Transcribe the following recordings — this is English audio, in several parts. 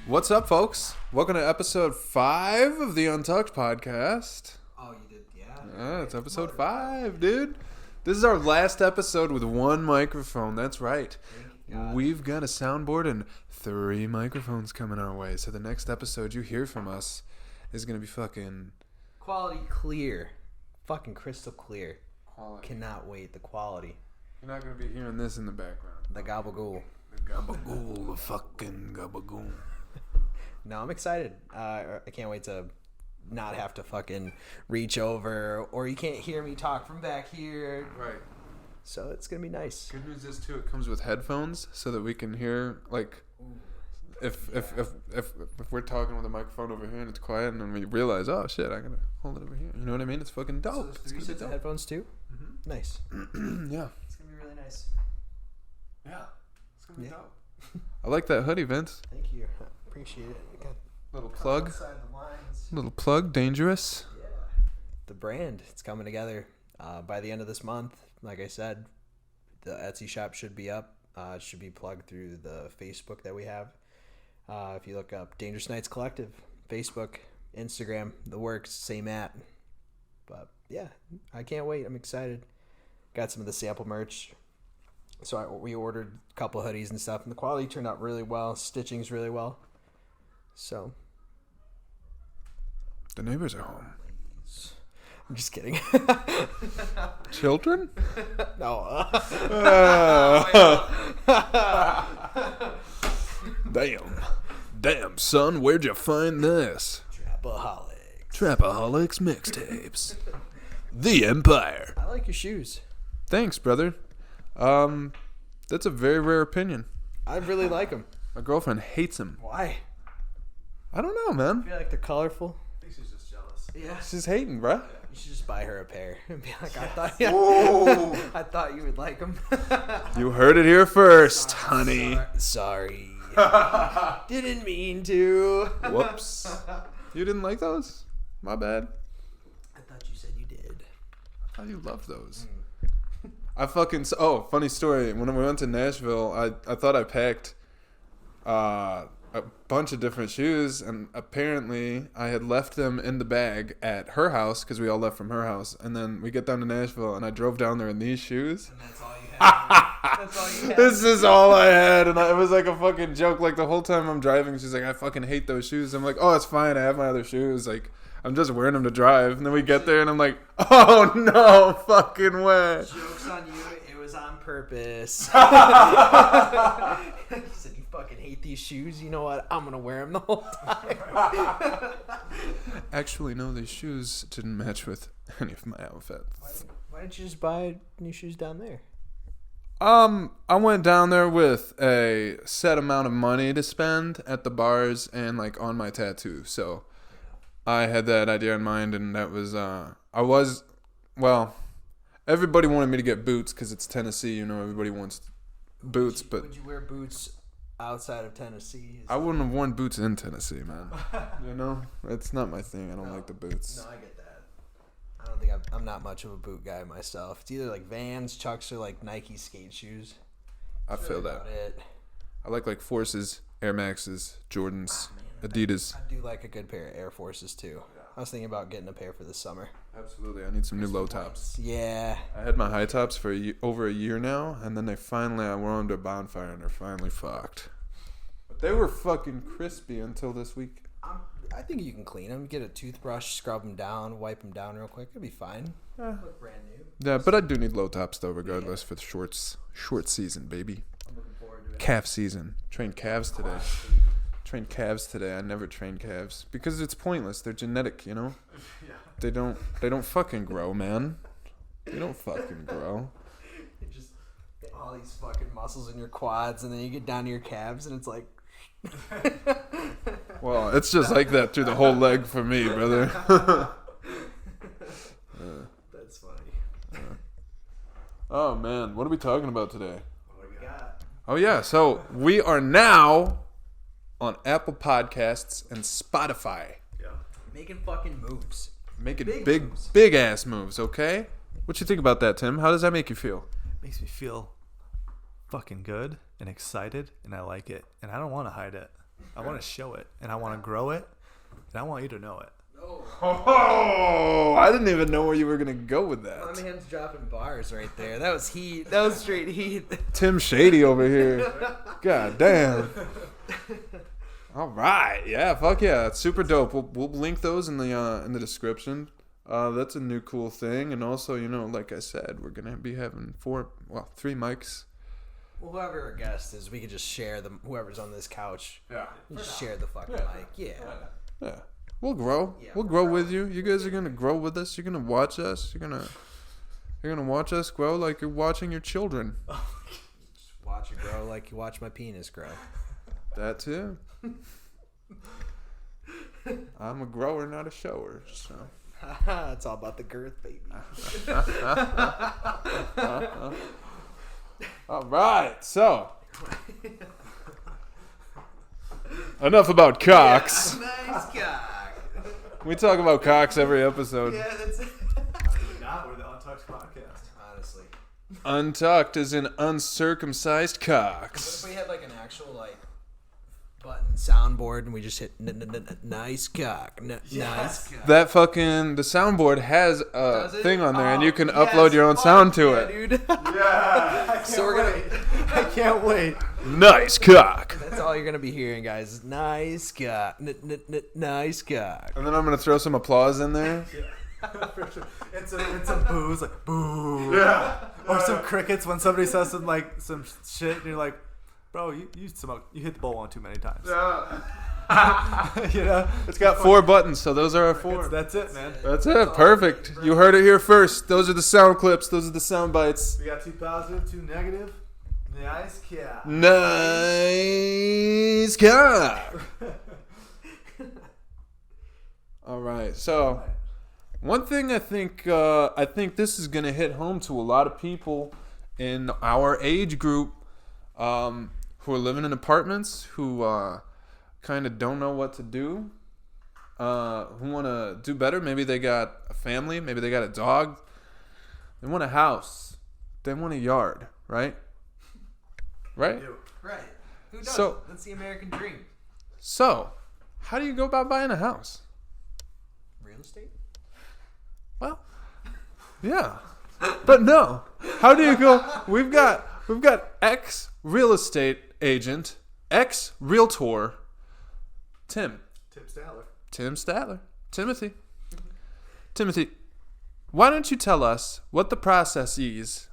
What's up, folks? Welcome to episode 5 of the Untucked podcast. Oh, you did? Yeah. Yeah, it's episode 5, dude. This is our last episode with one microphone. That's right. We've got a soundboard and 3 microphones coming our way. So the next episode you hear from us is going to be fucking... Quality clear. Fucking crystal clear. Quality. Cannot wait. The quality. You're not going to be hearing this in the background. The gabagool. The gabagool. The fucking gabagool. No, I'm excited. I can't wait to not have to fucking reach over, or you can't hear me talk from back here. Right. So it's going to be nice. Good news is, too, it comes with headphones so that we can hear, like... If we're talking with a microphone over here and it's quiet and then we realize, oh shit, I gotta hold it over here. You know what I mean? It's fucking dope. So there's 3 sets of headphones too? Mm-hmm. Nice. Yeah. It's gonna be really nice. Yeah. It's gonna be dope. I like that hoodie, Vince. Thank you. Appreciate it. Got little plug. outside the lines. Little plug. Dangerous. Yeah. The brand, it's coming together by the end of this month. Like I said, the Etsy shop should be up. It should be plugged through the Facebook that we have. If you look up Dangerous Nights Collective, Facebook, Instagram, the works, same at. But yeah, I can't wait. I'm excited. Got some of the sample merch. So we ordered a couple of hoodies and stuff, and the quality turned out really well. Stitching's really well. So. The neighbors are home. I'm just kidding. Children? No. Damn, son, where'd you find this? Trapaholics mixtapes. The Empire. I like your shoes. Thanks, brother. That's a very rare opinion. I really like them. My girlfriend hates them. Why? I don't know, man. I feel like they're colorful. I think she's just jealous. Yeah. She's hating, bruh. You should just buy her a pair and be like, I thought you would like them. You heard it here first, honey. Sorry. Didn't mean to. Whoops. You didn't like those? My bad. I thought you said you did. I thought you loved those. I fucking... Oh, funny story. When we went to Nashville, I thought I packed a bunch of different shoes, and apparently I had left them in the bag at her house because we all left from her house. And then we get down to Nashville, and I drove down there in these shoes. And that's all you had. That's all you had. This is all I had, and it was like a fucking joke. Like the whole time I'm driving, she's like, "I fucking hate those shoes." I'm like, "Oh, it's fine. I have my other shoes. Like, I'm just wearing them to drive." And then we get there, and I'm like, "Oh no, fucking way!" Joke's on you. It was on purpose. He said, "You fucking hate these shoes. You know what? I'm gonna wear them the whole time." Actually, no, these shoes didn't match with any of my outfits. Why didn't you just buy new shoes down there? I went down there with a set amount of money to spend at the bars and like on my tattoo. So I had that idea in mind, and that was everybody wanted me to get boots because it's Tennessee. You know, everybody wants boots, but would you wear boots outside of Tennessee? I wouldn't have worn boots in Tennessee, man. You know, it's not my thing. I don't like the boots. No, I get that. I don't think I'm not much of a boot guy myself. It's either like Vans, Chucks, or like Nike skate shoes. I feel that. It. I like Forces, Air Maxes, Jordans, Adidas. I do like a good pair of Air Forces too. I was thinking about getting a pair for this summer. Absolutely, I need some new low tops. Yeah. I had my high tops for over a year now, and then I wore them to a bonfire, and they're finally fucked. But they were fucking crispy until this week. I think you can clean them. Get a toothbrush, scrub them down, wipe them down real quick. It'll be fine. Look brand new. Yeah, but I do need low tops though, regardless for the short season, baby. I'm looking forward to it. Calf season. Trained calves today. I never trained calves because it's pointless. They're genetic, you know. Yeah. They don't fucking grow, man. They don't fucking grow. You just get all these fucking muscles in your quads, and then you get down to your calves, and it's like. Well, it's just like that through the whole leg for me, brother. That's funny. Oh man, what are we talking about today? What do we got? Oh yeah, so we are now on Apple Podcasts and Spotify. Yeah. Making fucking moves. Making Big moves. big ass moves, okay? What you think about that, Tim? How does that make you feel? Makes me feel fucking good and excited, and I like it, and I don't want to hide it. I want to show it, and I want to grow it, and I want you to know it. Oh, I didn't even know where you were going to go with that. My man's dropping bars right there. That was heat. That was straight heat. Tim Shady over here. God damn. All right. Yeah, fuck yeah. It's super dope. We'll link those in the description. That's a new cool thing. And also, like I said, we're going to be having 3 mics. Well, whoever our guest is, we could just share them. Whoever's on this couch. Yeah. Just share the fucking mic. Yeah. Yeah. We'll grow. Yeah, we'll grow with you. You guys are gonna grow with us. You're gonna watch us. You're gonna watch us grow like you're watching your children. Just watch it grow like you watch my penis grow. That too. I'm a grower, not a shower. So. It's all about the girth, baby. All right. So. Enough about cocks. Yeah, nice cock. We talk about cocks every episode. Yeah, that's it. Not, we're the Untucked podcast. Honestly. Untucked is in uncircumcised cocks. What if we had like an actual button soundboard and we just hit nice cock, nice cock. That the soundboard has a thing on there, and you can upload yes, your own sound to yeah, it. Dude. Yeah. I can't wait. Nice cock. That's all you're gonna be hearing, guys. Nice cock, nice cock. And then I'm gonna throw some applause in there. For sure. It's some boos, like boo. Yeah. Or some crickets when somebody says some shit, and you're like, bro, you hit the bowl one too many times. Yeah. It's got 4 buttons, so those are our 4. That's it, man. That's it. Perfect. You heard it here first. Those are the sound clips. Those are the sound bites. We got 2 positive, 2 negative. Nice cock. Nice cock. All right. So, one thing I think this is gonna hit home to a lot of people in our age group, who are living in apartments, who kind of don't know what to do, who want to do better. Maybe they got a family. Maybe they got a dog. They want a house. They want a yard, right? Right? Right. Who does? So, that's the American dream. So, how do you go about buying a house? Real estate? Well, yeah. But no. How do you go? We've got ex real estate agent, ex realtor, Tim Statler. Timothy, why don't you tell us what the processes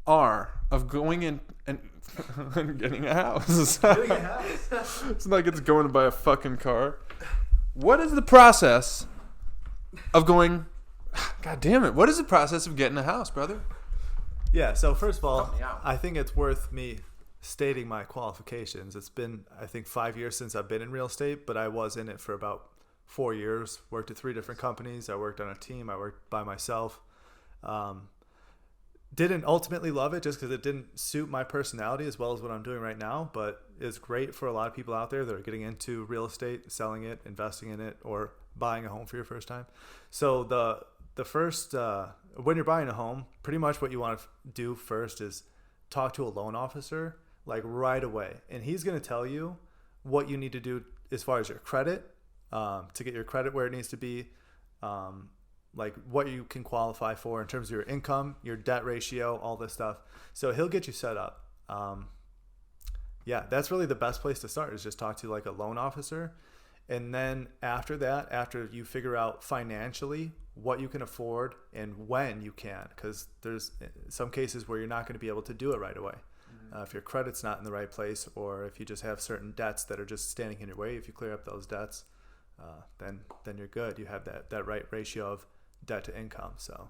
are of going in and getting a house? It's like it's going to buy a fucking car. What is the process of going? God damn it! What is the process of getting a house, brother? Yeah. So first of all, Help me out. I think it's worth me stating my qualifications. It's been, I think, 5 years since I've been in real estate, but I was in it for about 4 years. Worked at 3 different companies. I worked on a team. I worked by myself. Didn't ultimately love it just because it didn't suit my personality as well as what I'm doing right now, but it's great for a lot of people out there that are getting into real estate, selling it, investing in it, or buying a home for your first time. So the first, when you're buying a home, pretty much what you want to do first is talk to a loan officer like right away. And he's going to tell you what you need to do as far as your credit, to get your credit where it needs to be, like what you can qualify for in terms of your income, your debt ratio, all this stuff. So he'll get you set up. Yeah, that's really the best place to start, is just talk to like a loan officer. And then after that, after you figure out financially what you can afford and when you can, because there's some cases where you're not going to be able to do it right away. If your credit's not in the right place, or if you just have certain debts that are just standing in your way, if you clear up those debts, then you're good. You have that right ratio of debt to income. So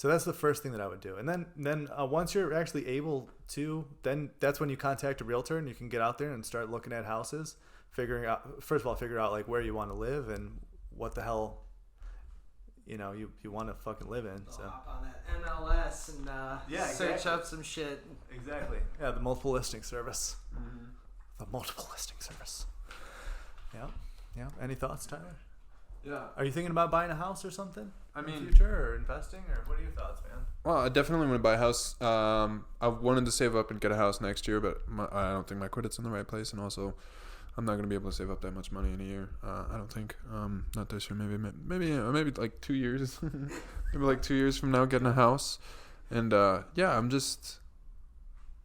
that's the first thing that I would do. And then once you're actually able to, then that's when you contact a realtor and you can get out there and start looking at houses, figure out like where you want to live and what the hell you want to fucking live in. So hop on that MLS and search up some shit. Exactly. Yeah, the multiple listing service. Mm-hmm. The multiple listing service. Yeah. Any thoughts, Tyler? Yeah. Are you thinking about buying a house or something? I mean, in the future, or investing, or what are your thoughts, man? Well, I definitely want to buy a house. I wanted to save up and get a house next year, but I don't think my credit's in the right place, and also I'm not gonna be able to save up that much money in a year. I don't think. Not this year. Maybe like 2 years. Maybe like 2 years from now, getting a house. And I'm just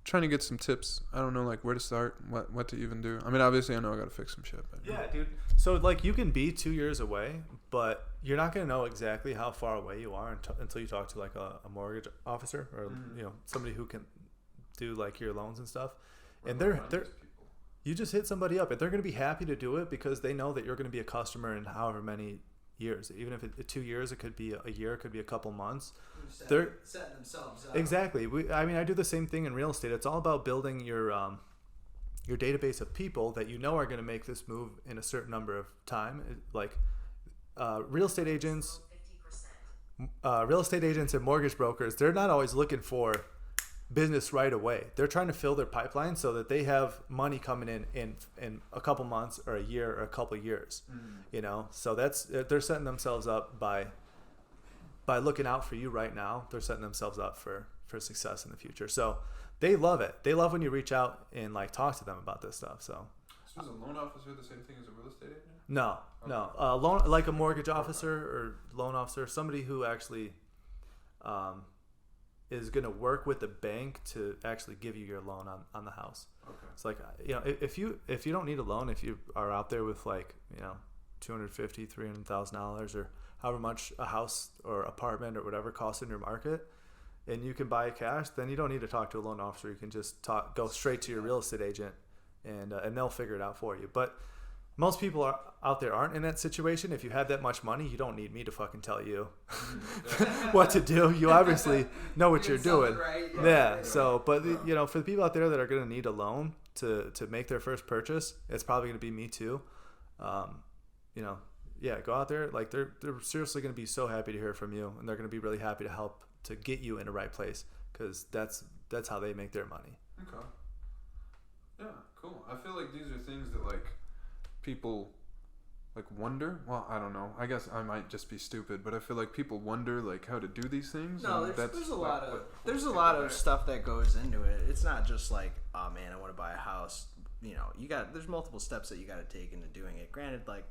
trying to get some tips. I don't know like where to start, what to even do. I mean, obviously, I know I gotta fix some shit. But, yeah, dude. So like you can be 2 years away, but you're not gonna know exactly how far away you are until you talk to like a mortgage officer or somebody who can do like your loans and stuff. And they're you just hit somebody up and they're going to be happy to do it because they know that you're going to be a customer in however many years. Even if it's 2 years, it could be a year, it could be a couple months. They're setting themselves up. Exactly. I do the same thing in real estate. It's all about building your database of people that you know are going to make this move in a certain number of time. Like real estate agents and mortgage brokers, they're not always looking for business right away. They're trying to fill their pipeline so that they have money coming in a couple months or a year or a couple years. So they're setting themselves up by looking out for you right now. They're setting themselves up for success in the future. So they love it. They love when you reach out and like talk to them about this stuff. So is a loan officer the same thing as a real estate agent? No. Loan, like a mortgage officer or loan officer, somebody who actually is going to work with the bank to actually give you your loan on the house. Okay. It's like, if you don't need a loan, if you are out there with like, $250,000, $300,000 or however much a house or apartment or whatever costs in your market, and you can buy it cash, then you don't need to talk to a loan officer. You can just go straight to your real estate agent and they'll figure it out for you. But most people out there aren't in that situation. If you have that much money, you don't need me to fucking tell you what to do. You obviously know what you're doing. Right. Yeah. So, but for the people out there that are going to need a loan to make their first purchase, it's probably going to be me too. Go out there. Like they're seriously going to be so happy to hear from you, and they're going to be really happy to help to get you in the right place because that's how they make their money. Okay. Yeah. Cool. I feel like these are things that like people like wonder. Well, I don't know. I guess I might just be stupid, but I feel like people wonder like how to do these things. No, there's a lot of stuff that goes into it. It's not just like, oh man, I want to buy a house. There's multiple steps that you got to take into doing it. Granted, like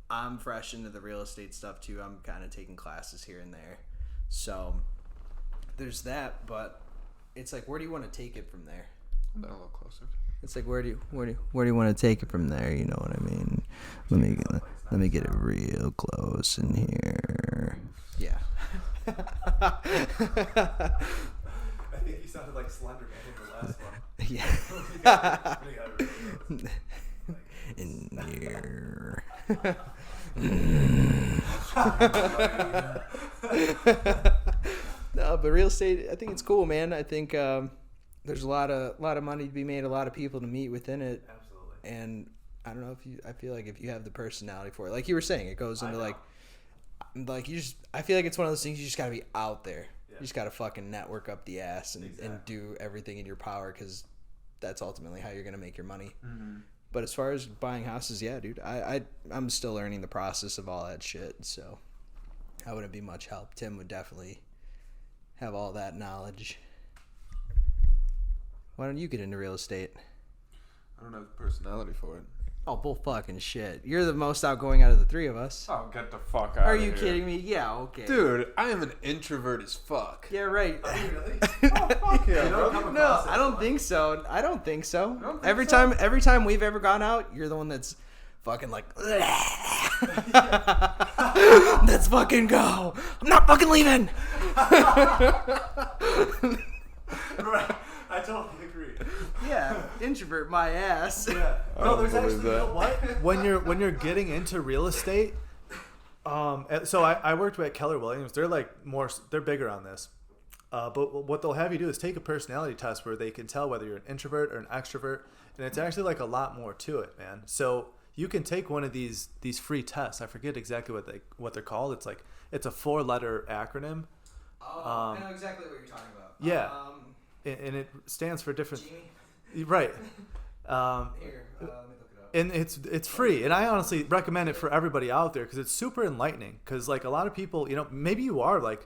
I'm fresh into the real estate stuff too. I'm kind of taking classes here and there, so there's that. But it's like, where do you want to take it from there? A little closer. It's like, where do you want to take it from there? You know what I mean? Let me get it real close in here. Yeah. I think you sounded like Slender Man in the last one. Yeah. In here. No, but real estate, I think it's cool, man. I think there's a lot of money to be made, a lot of people to meet within it. Absolutely. And I don't know I feel like if you have the personality for it, like you were saying, it goes into like I feel like it's one of those things you just gotta be out there. Yeah. You just gotta fucking network up the ass and do everything in your power, because that's ultimately how you're gonna make your money. Mm-hmm. But as far as buying houses, yeah, dude, I'm still learning the process of all that shit, so I wouldn't be much help. Tim would definitely have all that knowledge. Why don't you get into real estate? I don't have the personality for it. Oh, bull fucking shit. You're the most outgoing out of the three of us. Oh, get the fuck out of here. Are you kidding me? Yeah, okay. Dude, I am an introvert as fuck. Yeah, right. Are you really? Oh, fuck yeah, bro. No, I don't think so. Every time we've ever gone out, you're the one that's fucking like, let's fucking go. I'm not fucking leaving. Right. I totally agree. Yeah, introvert my ass. Yeah. No, there's actually, you know what? When you're getting into real estate, so I worked with Keller Williams. They're they're bigger on this. But what they'll have you do is take a personality test where they can tell whether you're an introvert or an extrovert, and it's actually like a lot more to it, man. So you can take one of these free tests. I forget exactly what they're called. It's a 4-letter acronym. Oh, I know exactly what you're talking about. Yeah. And it stands for different. Jamie? Right. Here, let me look it up. And it's free, and I honestly recommend it for everybody out there because it's super enlightening. Because like a lot of people, maybe you are like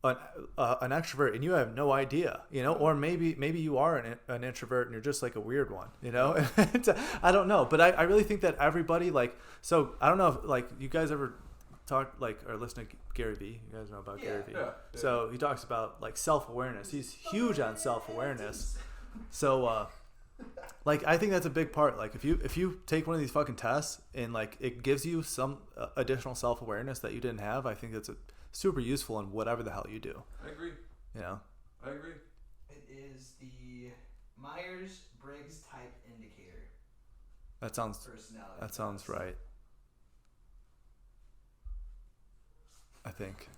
an extrovert and you have no idea, or maybe you are an introvert and you're just like a weird one, I don't know, but I really think that everybody so I don't know if you guys ever talk or listen to Gary Vee. You guys know about Gary Vee. Yeah. So he talks about self-awareness. He's huge on self-awareness. So I think that's a big part. If you take one of these fucking tests and it gives you some additional self-awareness that you didn't have, I think that's super useful in whatever the hell you do. I agree. I agree. It is the Myers-Briggs type indicator. That sounds right. I think.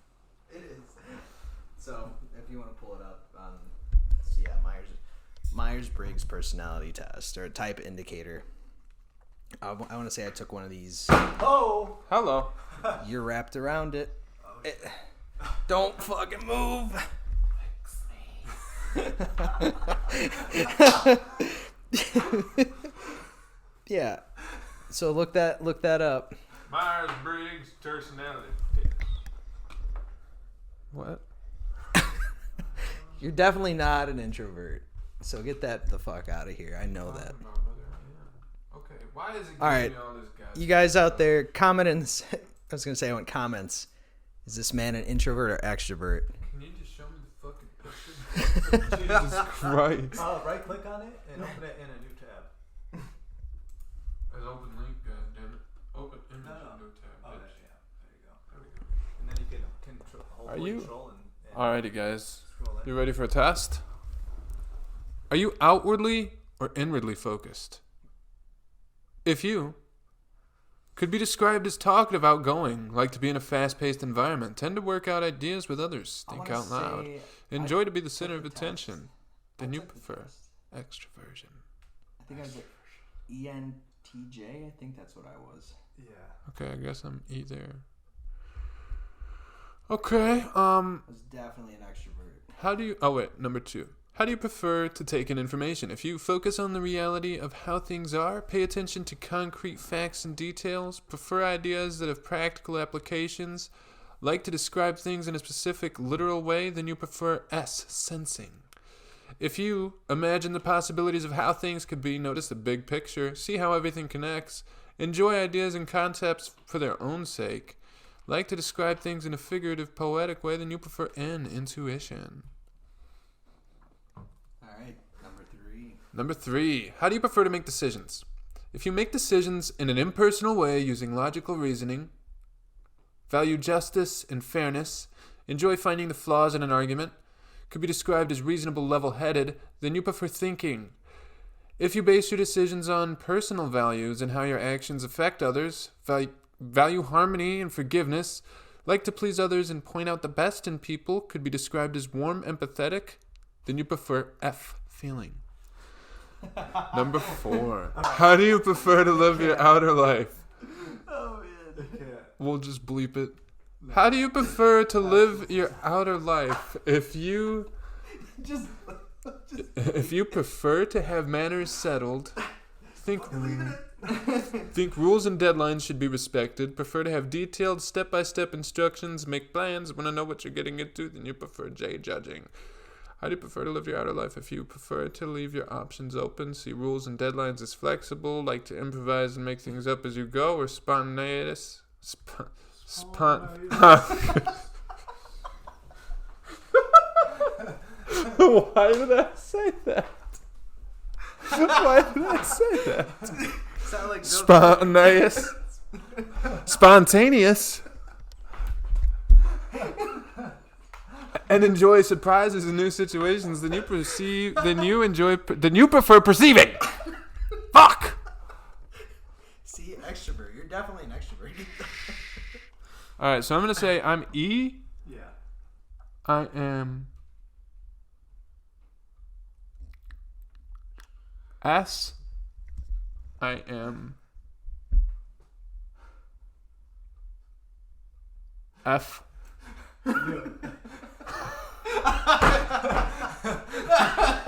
It is. So if you want to pull it up, Myers-Briggs personality test, or type indicator. I want to say I took one of these. Oh, hello. You're wrapped around it. Don't fucking move. Yeah. So look that up. Myers-Briggs personality. What? You're definitely not an introvert. So get that the fuck out of here. I know that. Okay. Why is it all right? All this guy? You guys out there, comment in. I was gonna say I want comments. Is this man an introvert or extrovert? Can you just show me the fucking picture? Jesus Christ. Right click on it and open it in a new tab. As open link, goddammit. Open image in new tab. Oh, yeah. There you go. And then you can control and Alrighty, guys. You ready for a test? Are you outwardly or inwardly focused? If you could be described as talkative, outgoing, like to be in a fast-paced environment, tend to work out ideas with others, think out loud, enjoy to be the center of attention, then you prefer extroversion. I think I was ENTJ. I think that's what I was. Yeah. Okay, I guess I'm E there. Okay, I was definitely an extrovert. Number 2. How do you prefer to take in information? If you focus on the reality of how things are, pay attention to concrete facts and details, prefer ideas that have practical applications, like to describe things in a specific literal way, then you prefer S, sensing. If you imagine the possibilities of how things could be, notice the big picture, see how everything connects, enjoy ideas and concepts for their own sake, like to describe things in a figurative, poetic way, then you prefer N, intuition. Number 3, how do you prefer to make decisions? If you make decisions in an impersonal way using logical reasoning, value justice and fairness, enjoy finding the flaws in an argument, could be described as reasonable, level-headed, then you prefer thinking. If you base your decisions on personal values and how your actions affect others, value harmony and forgiveness, like to please others and point out the best in people, could be described as warm, empathetic, then you prefer F, feeling. Number 4. How do you prefer to live your outer life? Oh, man. We'll just bleep it. How do you prefer to live your outer life? If you prefer to have manners settled, think rules and deadlines should be respected, prefer to have detailed step-by-step instructions, make plans, want to know what you're getting into, then you prefer J, judging. How do you prefer to live your outer life? If you prefer to leave your options open, see rules and deadlines as flexible, like to improvise and make things up as you go, or spontaneous? Why did I say that? Why did I say that? Sound like Spontaneous. Spontaneous. And enjoy surprises and new situations, then you prefer perceiving. Fuck. See, extrovert. You're definitely an extrovert. All right, so I'm gonna say I'm E. Yeah. I am S. I am F.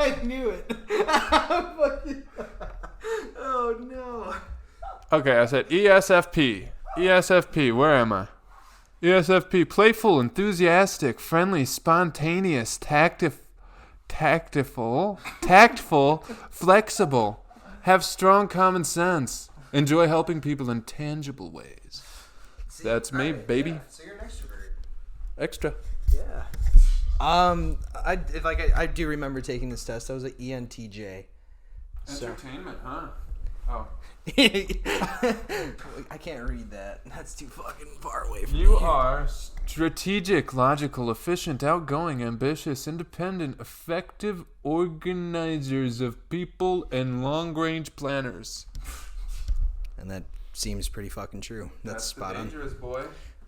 I knew it. Oh no. Okay, I said ESFP. ESFP, where am I? ESFP, playful, enthusiastic, friendly, spontaneous, tactful, flexible, have strong common sense, enjoy helping people in tangible ways. That's me, baby. Yeah. So you're an extrovert. Extra. Yeah. I do remember taking this test. I was an ENTJ. Entertainment, huh? Oh. I can't read that. That's too fucking far away from me. You are strategic, logical, efficient, outgoing, ambitious, independent, effective organizers of people, and long-range planners. And that seems pretty fucking true. That's spot on. Dangerous, boy.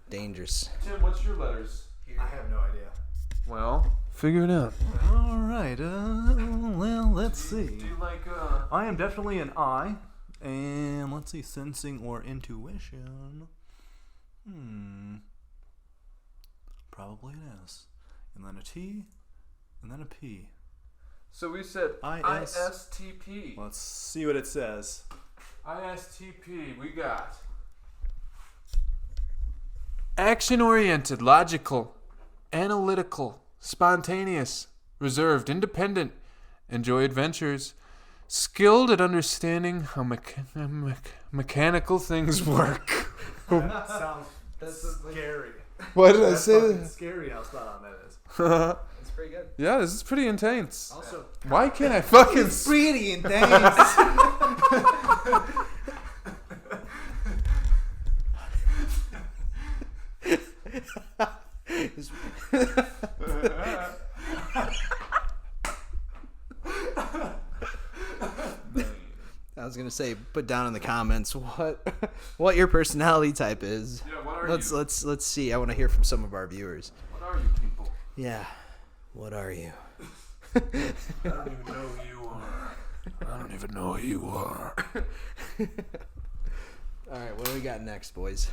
Dangerous. Tim, what's your letters? I have no idea. Well, figure it out. All right. Well, let's see. Do you like, I am definitely an I. And let's see, sensing or intuition. Probably an S. And then a T. And then a P. So we said ISTP. Let's see what it says. ISTP, we got action-oriented, logical, analytical, spontaneous, reserved, independent, enjoy adventures, skilled at understanding how mechanical things work. That sounds scary. What did I That's say? fucking scary how spot on that is. That's pretty good. Yeah, this is pretty intense. Also, Why can't I fucking... Pretty intense. I was gonna say, put down in the comments what your personality type is. Yeah, what are Let's you? let's see. I want to hear from some of our viewers. What are you people? Yeah, what are you? I don't even know who you are. I don't even know who you are. All right, what do we got next, boys?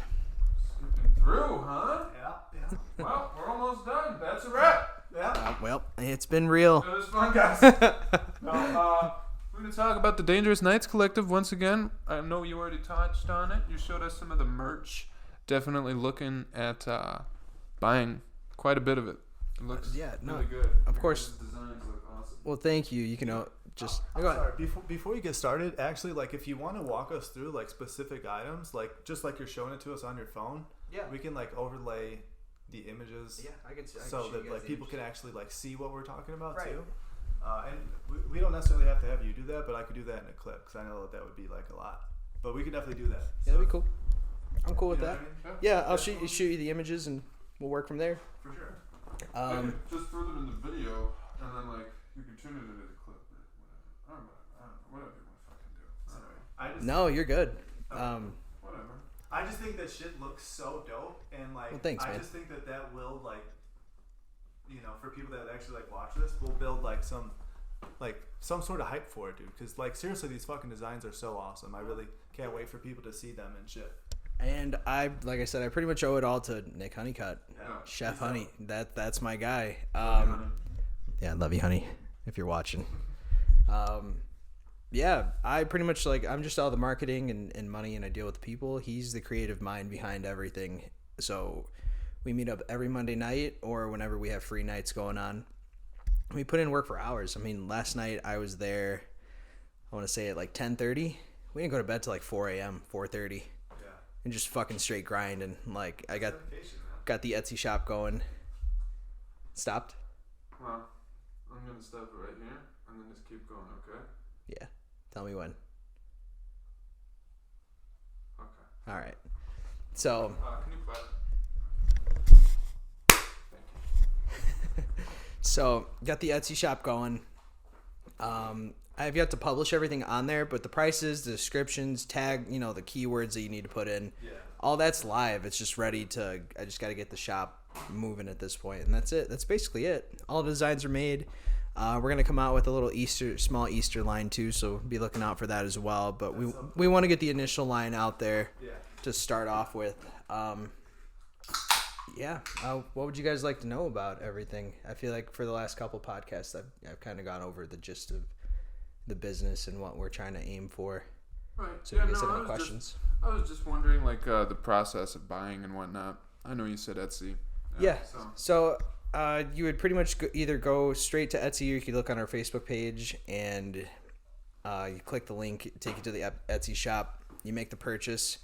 Snooping through, huh? Yeah. Well, we're almost done. That's a wrap. Yeah. Well, it's been real. It was fun, guys. We're going to talk about the Dangerous Knights Collective once again. I know you already touched on it. You showed us some of the merch. Definitely looking at buying quite a bit of it. It looks really good. Of course. The designs look awesome. Well, thank you. You can just I'm go ahead. sorry. Before you get started, actually, like if you want to walk us through like specific items, like just like you're showing it to us on your phone, Yeah. we can like overlay the images. Yeah, I can see. So that like people can actually like see what we're talking about Right. too. And we don't necessarily have to have you do that, but I could do that in a clip because I know that would be like a lot. But we could definitely do that. Yeah, that'd be cool. I'm cool with You know that. what I mean? Yeah, I'll shoot you the images and we'll work from there. For sure. Just throw them in the video, and then like you can turn it into the clip. Or whatever. I don't know. Whatever you want to fucking do. Anyway. No, you're good. Whatever. I just think that shit looks so dope, and like Well, thanks, I man. just think that will like, you know, for people that actually like watch this, will build like some sort of hype for it, dude. Because like seriously, these fucking designs are so awesome. I really can't wait for people to see them and shit. And like I said, I pretty much owe it all to Nick Honeycutt, Yeah. Chef Honey. That's my guy. Honey. Yeah, I love you, honey, if you're watching. Yeah, I pretty much I'm just all the marketing and money, and I deal with the people. He's the creative mind behind everything. So we meet up every Monday night or whenever we have free nights going on. We put in work for hours. I mean, last night I was there, I want to say at like 10:30. We didn't go to bed till like 4 a.m., 4:30. Yeah. And just fucking straight grind. And like I got the Etsy shop going. Stopped? Well, I'm gonna stop it right here. I'm gonna just keep going. Okay. Yeah. Tell me when. Okay. All right. So Can you clap? So got the Etsy shop going. I've yet to publish everything on there, but the prices, the descriptions, tag, the keywords that you need to put in, all that's live. It's just ready to. I just got to get the shop moving at this point, and that's it. That's basically it. All the designs are made. We're gonna come out with a little small Easter line too, so be looking out for that as well. But we want to get the initial line out there to start off with. What would you guys like to know about everything? I feel like for the last couple podcasts, I've kind of gone over the gist of the business and what we're trying to aim for. Right. So if you guys have any questions? I was just wondering, like, the process of buying and whatnot. I know you said Etsy. Yeah. So you would pretty much either go straight to Etsy, or you could look on our Facebook page and you click the link, take you to the Etsy shop. You make the purchase.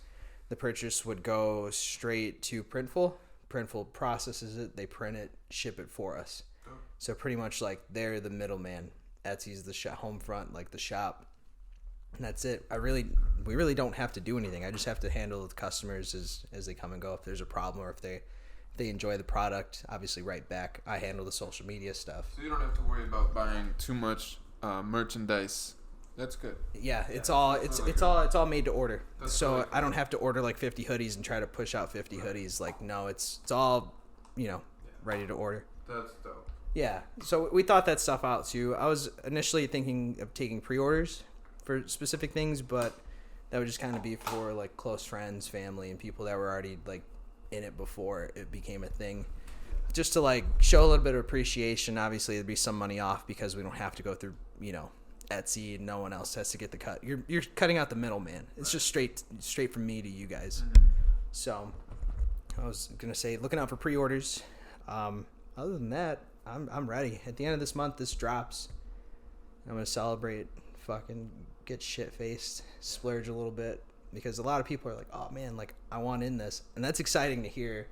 The purchase would go straight to Printful. Printful processes it. They print it, ship it for us. So pretty much like they're the middleman. Etsy's the home front, like the shop. And that's it. We really don't have to do anything. I just have to handle the customers as they come and go. If there's a problem or if they enjoy the product, obviously right back. I handle the social media stuff. So you don't have to worry about buying too much merchandise. That's good. Yeah, it's all made to order. That's so really cool. I don't have to order like 50 hoodies and try to push out 50 hoodies. Like no, it's all, ready to order. That's dope. Yeah. So we thought that stuff out too. I was initially thinking of taking pre-orders for specific things, but that would just kind of be for like close friends, family, and people that were already like in it before it became a thing. Just to like show a little bit of appreciation. Obviously, there'd be some money off because we don't have to go through, Etsy, and no one else has to get the cut. You're cutting out the middleman. It's just straight from me to you guys. So I was gonna say, looking out for pre-orders. Other than that, I'm ready. At the end of this month, this drops. I'm gonna celebrate, fucking get shit faced, splurge a little bit, because a lot of people are like, oh man, like I want in this, and that's exciting to hear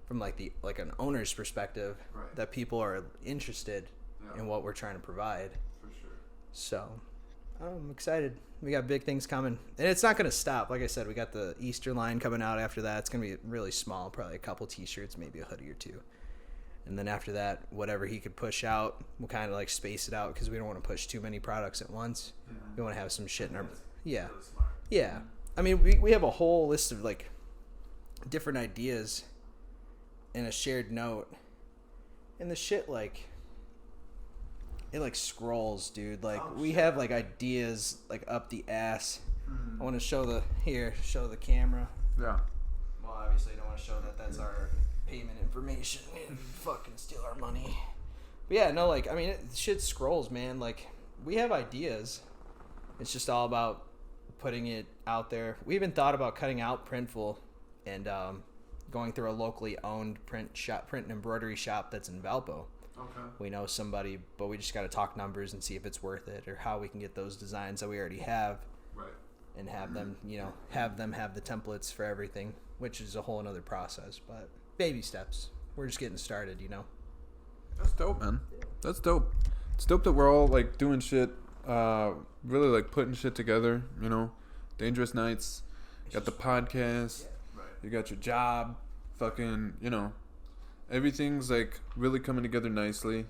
from like an owner's perspective, right, that people are interested in what we're trying to provide. So, I'm excited. We got big things coming. And it's not going to stop. Like I said, we got the Easter line coming out after that. It's going to be really small, probably a couple t-shirts, maybe a hoodie or two. And then after that, whatever he could push out, we'll kind of like space it out because we don't want to push too many products at once. We want to have some shit in our... Yeah. Really smart. Yeah. I mean, we have a whole list of like different ideas in a shared note. And the shit like... It like scrolls, dude. Like we have like ideas like up the ass. I want to show the camera. Yeah. Well, obviously, I don't want to show that that's our payment information and fucking steal our money. But yeah, no, like I mean, shit scrolls, man. Like we have ideas. It's just all about putting it out there. We even thought about cutting out Printful and going through a locally owned print and embroidery shop that's in Valpo. Okay. We know somebody, but we just got to talk numbers and see if it's worth it or how we can get those designs that we already have, right, and have them, have the templates for everything, which is a whole another process. But baby steps. We're just getting started, That's dope, man. That's dope. It's dope that we're all like doing shit, really like putting shit together. Dangerous Nights. You got the podcast. Yeah, right. You got your job. Fucking, everything's like really coming together nicely,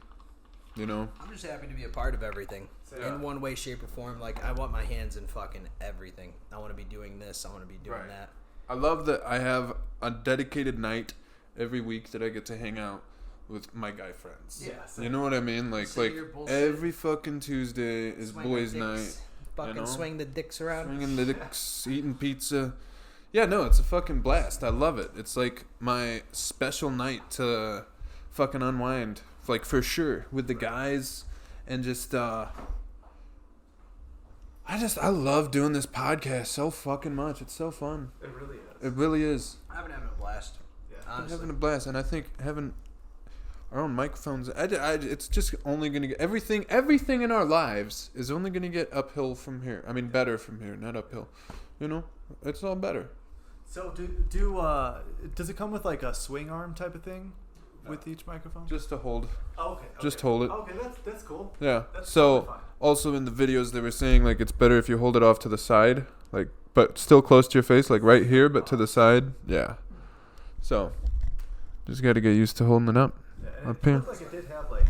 I'm just happy to be a part of everything in one way, shape, or form. Like I want my hands in fucking everything. I want to be doing this. I want to be doing that. I love that I have a dedicated night every week that I get to hang out with my guy friends. Yeah, you know what I mean? Like every fucking Tuesday is boys' night. Fucking swing the dicks around. Swinging the dicks, eating pizza. Yeah, no, it's a fucking blast. I love it. It's like my special night to fucking unwind, like for sure, with the guys, and just I love doing this podcast so fucking much. It's so fun. It really is. It really is. I've been having a blast. Yeah, honestly. I'm having a blast, and I think having our own microphones, it's just only gonna get everything in our lives is only gonna get uphill from here. I mean, better from here, not uphill. It's all better. So does it come with like a swing arm type of thing with each microphone? Just to hold. Oh, okay. Just hold it. Okay, that's cool. Yeah. That's so totally also in the videos they were saying like it's better if you hold it off to the side, like but still close to your face, like right here, but to the side. Yeah. So just got to get used to holding it up. Yeah, up here. It looked like it did have like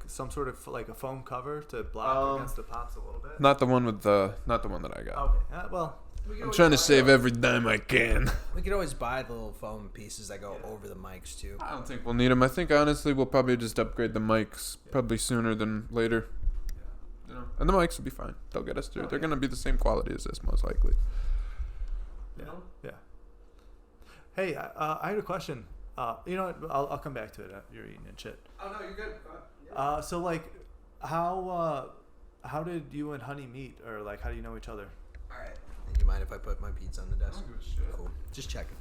some sort of like a foam cover to block against the pops a little bit. Not the one that I got. Okay. Well, I'm trying to save every dime I can. We could always buy the little foam pieces that go over the mics too. I don't think we'll need them. I think honestly we'll probably just upgrade the mics probably sooner than later. And the mics will be fine. They'll get us through. They're gonna be the same quality as this most likely. Yeah. Hey, I had a question. You know what? I'll come back to it. You're eating and shit. Oh no, you're good. So like, how did you and Honey meet, or like, how do you know each other? All right. Do you mind if I put my pizza on the desk? I don't give a shit. Cool. Just checking.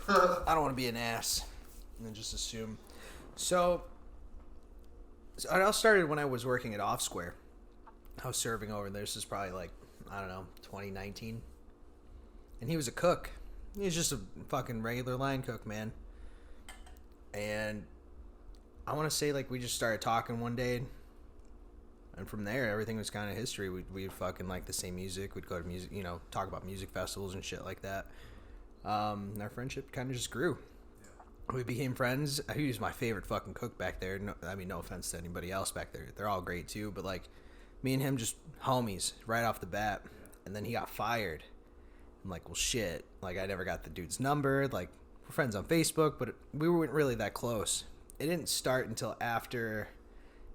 I don't want to be an ass and then just assume. So it all started when I was working at Off Square. I was serving over there. This is probably like, I don't know, 2019. And he was a cook. He was just a fucking regular line cook, man. And I want to say, like, we just started talking one day. And from there, everything was kind of history. We'd fucking like the same music. We'd go to music, you know, talk about music festivals and shit like that. And our friendship kind of just grew. We became friends. He was my favorite fucking cook back there. No, I mean, no offense to anybody else back there. They're all great too. But like, me and him just homies right off the bat. And then he got fired. I'm like, well, shit. Like, I never got the dude's number. Like, we're friends on Facebook, but we weren't really that close. It didn't start until after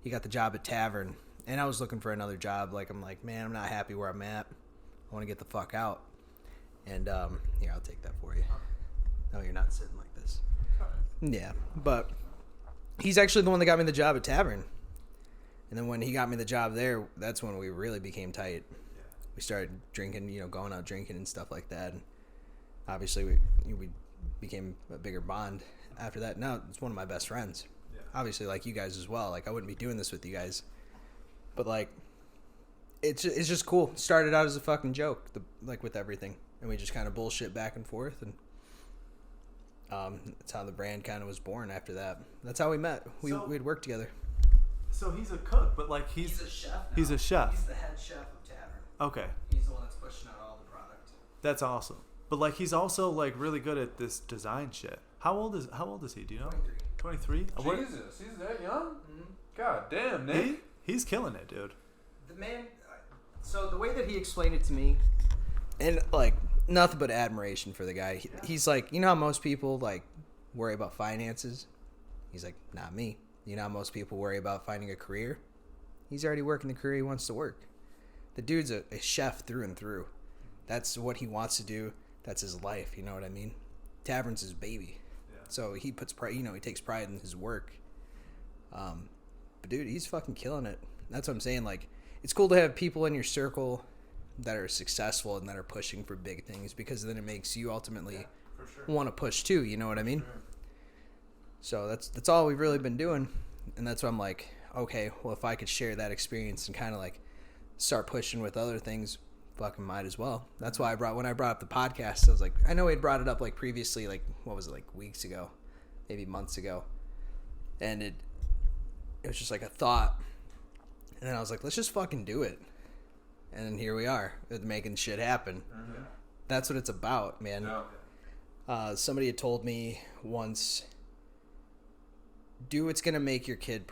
he got the job at Tavern. And I was looking for another job. Like, I'm like, man, I'm not happy where I'm at. I want to get the fuck out. And, here, I'll take that for you. No, you're not sitting like this. Yeah, but he's actually the one that got me the job at Tavern. And then when he got me the job there, that's when we really became tight. Yeah. We started drinking, you know, going out drinking and stuff like that. And obviously, we became a bigger bond after that. Now, it's one of my best friends. Yeah. Obviously, like you guys as well. Like, I wouldn't be doing this with you guys. But, like, it's just cool. It started out as a fucking joke, like with everything. And we just kind of bullshit back and forth. And that's how the brand kind of was born after that. That's how we met. We'd worked together. So he's a cook, but like he's a chef now. He's a chef. He's the head chef of Tavern. Okay. He's the one that's pushing out all the product. That's awesome. But like he's also like really good at this design shit. How old is he? Do you know? 23. Jesus, he's that young? Mm-hmm. God damn, Nick. He's killing it, dude. The man. So the way that he explained it to me, and like nothing but admiration for the guy. He's like, you know how most people like worry about finances? He's like, not me. You know how most people worry about finding a career? He's already working the career he wants to work. The dude's a chef through and through. That's what he wants to do. That's his life. You know what I mean? Tavern's his baby. Yeah. So he puts pride. You know, he takes pride in his work. But dude, he's fucking killing it. That's what I'm saying. Like, it's cool to have people in your circle that are successful and that are pushing for big things, because then it makes you ultimately want to push too. You know what I mean? Sure. So that's all we've really been doing. And that's why I'm like, okay, well, if I could share that experience and kind of like start pushing with other things, fucking might as well. That's why when I brought up the podcast, I was like, I know we had brought it up like previously, like, what was it, like weeks ago, maybe months ago. And it was just like a thought. And then I was like, let's just fucking do it. And then here we are with making shit happen. Mm-hmm. That's what it's about, man. Yeah. Somebody had told me once, do what's gonna make your kid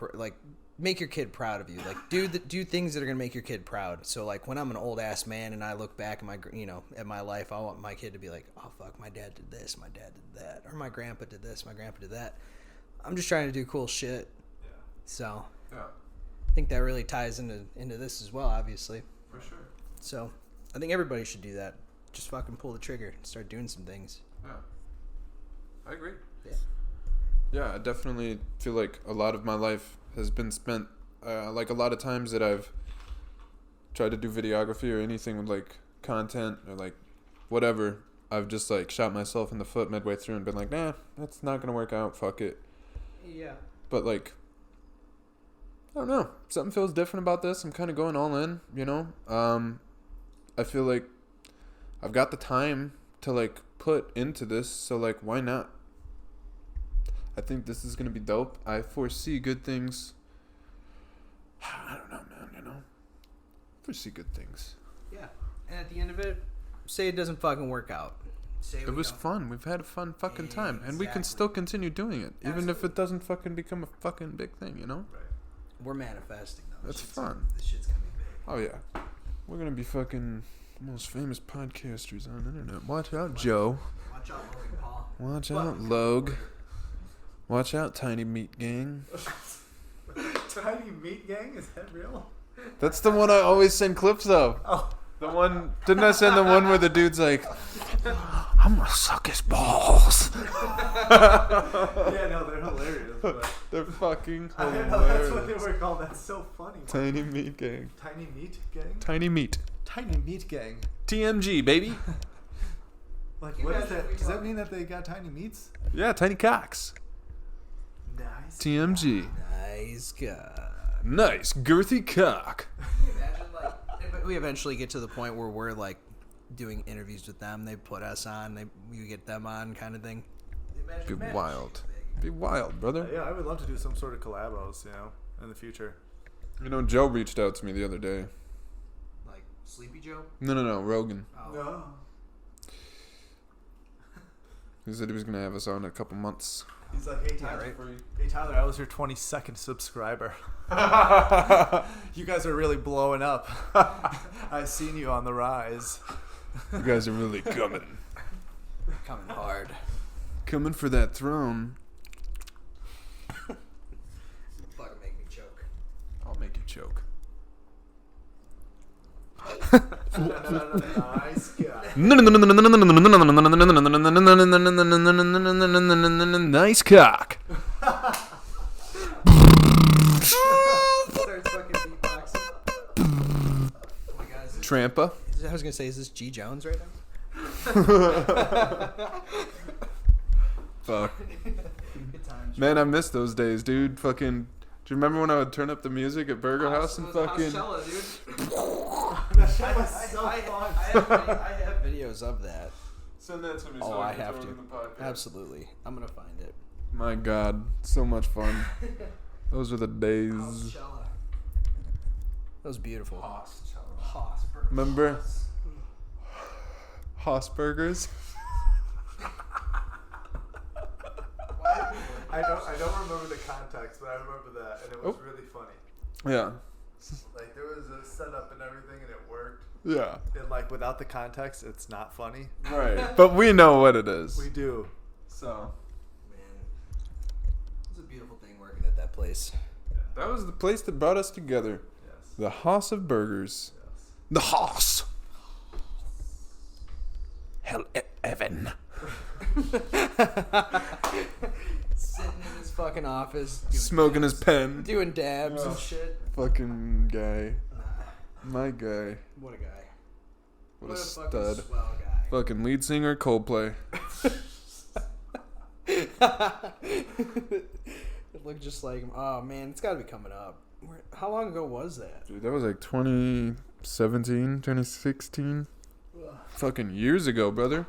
make your kid proud of you. Like, do things that are gonna make your kid proud. So like, when I'm an old ass man and I look back at my life, I want my kid to be like, oh fuck, my dad did this, my dad did that, or my grandpa did this, my grandpa did that. I'm just trying to do cool shit. Yeah. So yeah. I think that really ties into this as well, obviously. For sure. So I think everybody should do that. Just fucking pull the trigger and start doing some things. Yeah. I agree. Yeah. Yeah, I definitely feel like a lot of my life has been spent, like a lot of times that I've tried to do videography or anything with like content or like whatever, I've just like shot myself in the foot midway through and been like, nah, that's not going to work out. Fuck it. Yeah. But like, I don't know. Something feels different about this. I'm kind of going all in, you know? I feel like I've got the time to like put into this. So like, why not? I think this is going to be dope. I foresee good things. I don't know, man, you know? Foresee good things. Yeah. And at the end of it, say it doesn't fucking work out. It was fun. We've had a fun fucking time. And we can still continue doing it. Absolutely. Even if it doesn't fucking become a fucking big thing, you know? Right. We're manifesting, though. That's fun. This shit's going to be big. Oh, yeah. We're going to be fucking most famous podcasters on the internet. Watch out, Joe. Watch out, Logan Paul. Watch out, Logue. Watch out, Tiny Meat Gang. Tiny Meat Gang? Is that real? That's the one I always send clips of. Oh. The one, didn't I send the one where the dude's like, I'm gonna suck his balls. Yeah, no, they're hilarious. But they're fucking hilarious. I didn't know that's what they were called. That's so funny. Tiny Meat Gang. Tiny Meat Gang? Tiny Meat. Tiny Meat Gang. TMG, baby. Like, what is that? Does that mean that they got tiny meats? Yeah, tiny cocks. Nice. TMG. Nice guy. Nice girthy cock. Can you imagine, like, if we eventually get to the point where we're like doing interviews with them, they put us on, we get them on, kind of thing. Be wild. Be wild, brother. Yeah, I would love to do some sort of collabos, in the future. You know, Joe reached out to me the other day. Like Sleepy Joe? No, Rogan. Oh. No. He said he was gonna have us on in a couple months. He's like, hey, Tyler, hey, Tyler, I was your 22nd subscriber. You guys are really blowing up. I've seen you on the rise. You guys are really coming. Coming hard. Coming for that throne. Fucking make me choke. I'll make you choke. Nice guy. Nice cock. Starts fucking beatboxing. Oh my god. Trampa. I was gonna say, is this G Jones right now? Fuck. Good times. Man, I miss those days, dude. Fucking. Do you remember when I would turn up the music at Burger House and fucking? That shit was so fun. I have videos of that. Send that to me. Oh, I have to. Absolutely. I'm gonna find it. My God, so much fun. Those were the days. That was beautiful. Remember? Haas Burgers. I don't remember the context, but I remember that, and it was really funny. Yeah. Like, there was a setup and everything, and it worked. Yeah. And, like, without the context, it's not funny. Right. But we know what it is. We do. So. Man, it's a beautiful thing working at that place. That was the place that brought us together. Yes. The Haas of Burgers. Yes. The Haas. Hell, Evan. Sitting in his fucking office, Smoking his pen. doing dabs and shit. Fucking guy. My guy. What a guy. What a fucking stud. swell guy. Fucking lead singer, Coldplay. It looked just like him. Oh man, it's got to be coming up. How long ago was that? Dude, that was like 2017, 2016. Fucking years ago, brother.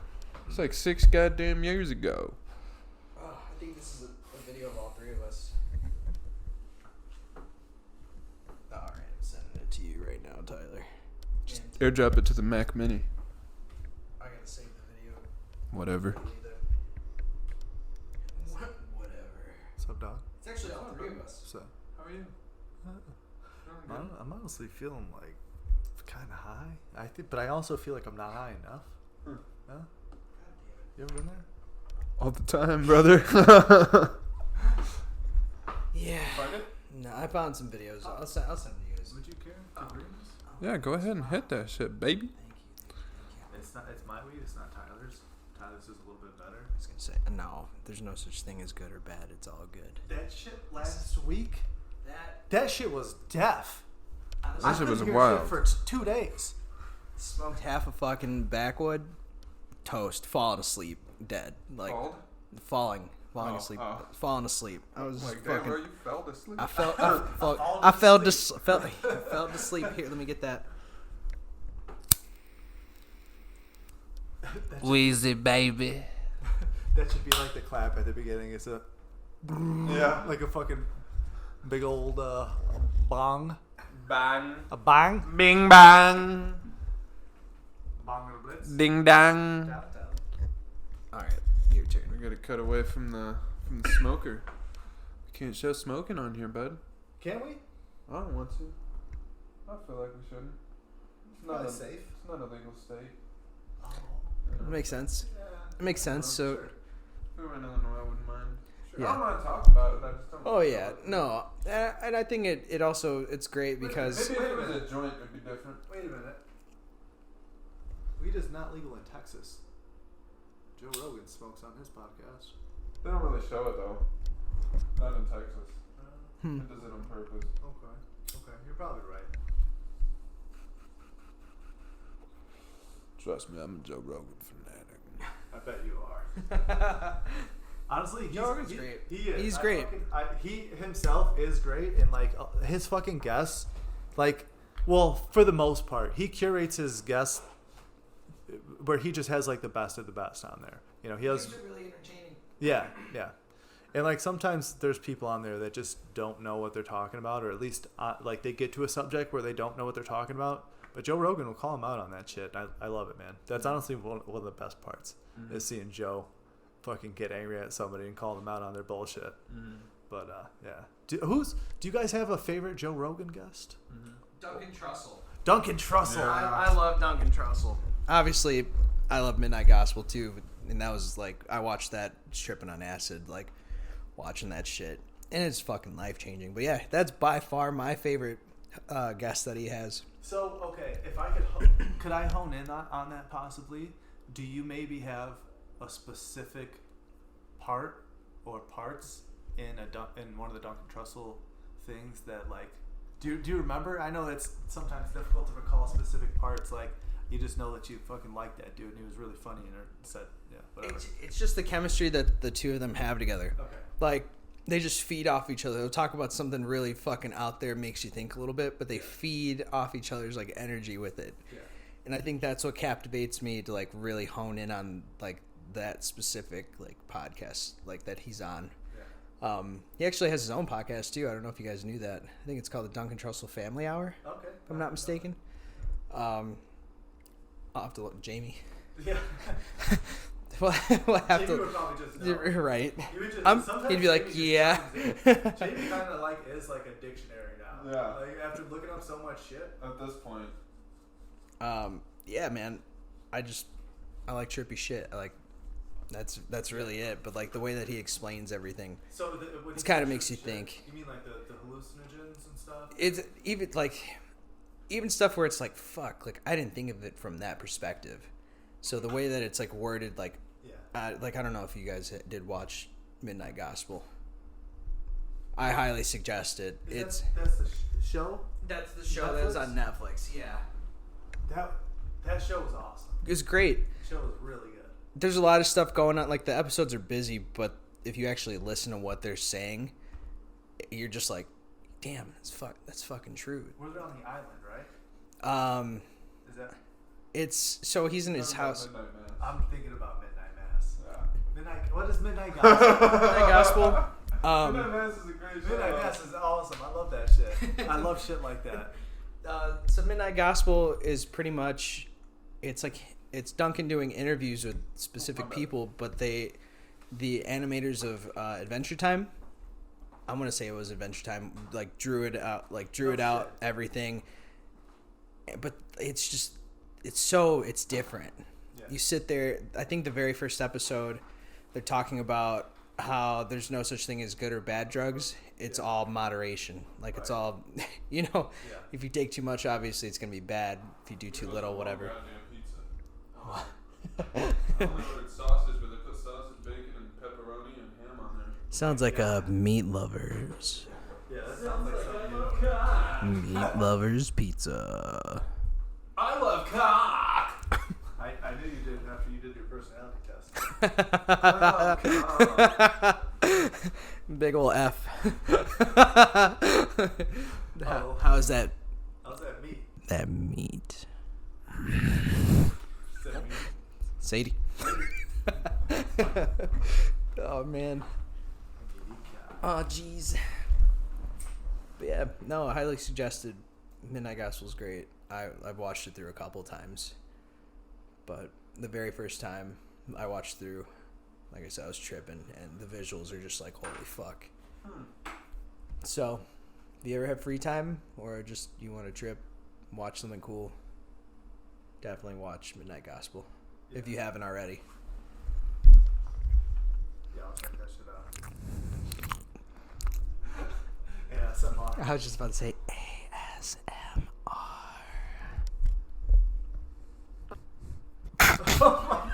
It's like 6 goddamn years ago. Oh, I think this is a video of all three of us. Alright, I'm sending it to you right now, Tyler. Just airdrop it to the Mac Mini. I gotta save the video. Whatever. Whatever. What's up, dog? It's actually all three of us. So, How are you? I'm honestly feeling like kind of high. But I also feel like I'm not high enough. Huh? God You ever been there? All the time, brother. Yeah. Find it? No, I found some videos. I'll send you guys. Would you care? Yeah, go ahead and hit that shit, baby. Thank you. It's my weed. It's not Tyler's. Tyler's is a little bit better. I was gonna say no. There's no such thing as good or bad. It's all good. That shit last week. That That shit was death. That shit was couldn't hear wild. shit for 2 days. smoked half a fucking backwood, toast, falling asleep, dead, like falling asleep, falling asleep. I was fucking. you fell asleep. I fell to sleep. Here, let me get that. Wheezy baby. That should be like the clap at the beginning. It's a like a fucking big old bong. Bang. A bang. Bing bang. Bong and a blitz. Ding dang. All right, your turn. We gotta cut away from the smoker. We can't show smoking on here, bud. Can we? I don't want to. I feel like we shouldn't. It's not safe. It's not a legal state. It makes sense. It makes sense. So. If we were in Illinois, I wouldn't mind. Sure. Yeah. I don't want to talk about it. I just don't. Oh yeah, no, and I think it also it's great because Maybe if it was a joint, it'd be different. Wait a minute. Weed is not legal in Texas. Joe Rogan smokes on his podcast. They don't really show it though. Not in Texas. Hmm. It does it on purpose. Okay, you're probably right. Trust me, I'm a Joe Rogan fanatic. bet you are. Honestly, Joe Rogan's great. He is. He's great. He himself is great, and like his fucking guests, like, well, for the most part, he curates his guests where he just has like the best of the best on there. You know, he has. Really entertaining. Yeah, yeah. And like sometimes there's people on there that just don't know what they're talking about, or at least like they get to a subject where they don't know what they're talking about. But Joe Rogan will call him out on that shit. I love it, man. That's honestly one of the best parts is seeing Joe fucking get angry at somebody and call them out on their bullshit. But yeah. Do you guys have a favorite Joe Rogan guest? Duncan Trussell. Duncan Trussell. Yeah. I love Duncan Trussell. Obviously, I love Midnight Gospel too, and that was like I watched that tripping on acid, like watching that shit, and it's fucking life changing. But yeah, that's by far my favorite guest that he has. So okay, if I could I hone in on that possibly? Do you maybe have a specific part or parts in one of the Duncan Trussell things that like do you remember? I know it's sometimes difficult to recall specific parts. Like you just know that you fucking like that dude and he was really funny and said whatever. It's just the chemistry that the two of them have together. Okay. Like they just feed off each other. They'll talk about something really fucking out there, makes you think a little bit, but they feed off each other's like energy with it. Yeah. And I think that's what captivates me to like really hone in on like that specific like podcast like that he's on. Yeah. He actually has his own podcast too. I don't know if you guys knew that. I think it's called the Duncan Trussell Family Hour. Okay. If I'm not mistaken. I'll have to look. Jamie. Yeah. we'll have Jamie would probably just know. Right. He'd be like, yeah. Jamie kind of like is like a dictionary now. Yeah. Like after looking up so much shit. At this point. Yeah, man. I like trippy shit. I like that's really it. But like the way that he explains everything, so it kind of makes you think. You mean like the hallucinogens and stuff? It's even stuff where it's like fuck, like I didn't think of it from that perspective. So the way that it's like worded, like, like I don't know if you guys did watch Midnight Gospel. I highly suggest it. That's the show. That's the show Netflix? that was on Netflix. Yeah, that show was awesome. it was great. The show was really good. There's a lot of stuff going on. Like the episodes are busy, but if you actually listen to what they're saying, you're just like, damn, that's fucking true. We're on the island, right? Is that? It's so he's in his house. I'm thinking about Midnight Mass. Yeah. What is Midnight Gospel? Midnight Gospel. Midnight Mass is a great show. Midnight Mass is awesome. I love that shit. I love shit like that. So Midnight Gospel is pretty much, it's Duncan doing interviews with specific people, but the animators of Adventure Time, I'm gonna say it was Adventure Time, like drew it out, everything. But it's just, it's different. Yeah. You sit there. I think the very first episode, they're talking about how there's no such thing as good or bad drugs. It's all moderation. Like it's all, if you take too much, obviously it's gonna be bad. If you do too little, whatever. I ordered sausage, but they put sausage, bacon, and pepperoni and ham on there. Sounds like a Meat Lovers. Yeah, that sounds like something. Meat Lovers Pizza. I love cock. I knew you did after you did your personality test. I love cock. Big ol' F. Oh. How's that? How's that meat? That meat. Is that meat? Sadie. Oh man. Oh jeez. But yeah, no, highly suggested. Midnight Gospel's great. I've watched it through a couple times, but the very first time I watched through, like I said, I was tripping, and the visuals are just like holy fuck. So, if you ever have free time or just you want to trip, watch something cool, definitely watch Midnight Gospel if you haven't already. Yeah, I'll check that shit out. ASMR. I was just about to say ASMR. Oh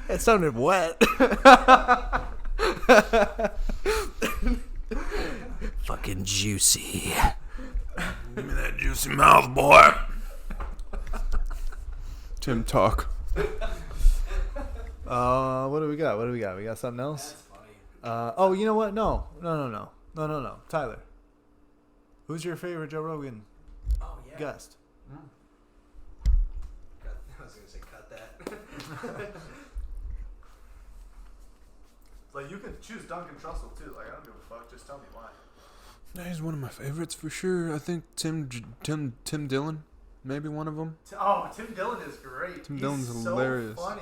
That sounded wet. Fucking juicy. Give me that juicy mouth, boy. Tim talk. What do we got? We got something else? That's funny. Oh, you know what? No. Tyler, who's your favorite Joe Rogan Oh yeah. guest? I was gonna say cut that. Like, you could choose Duncan Trussell too. Like, I don't give a fuck. Just tell me why. Yeah, he's one of my favorites for sure. I think Tim Dillon, maybe one of them. Oh, Tim Dillon is great. Tim Dillon's hilarious. So funny.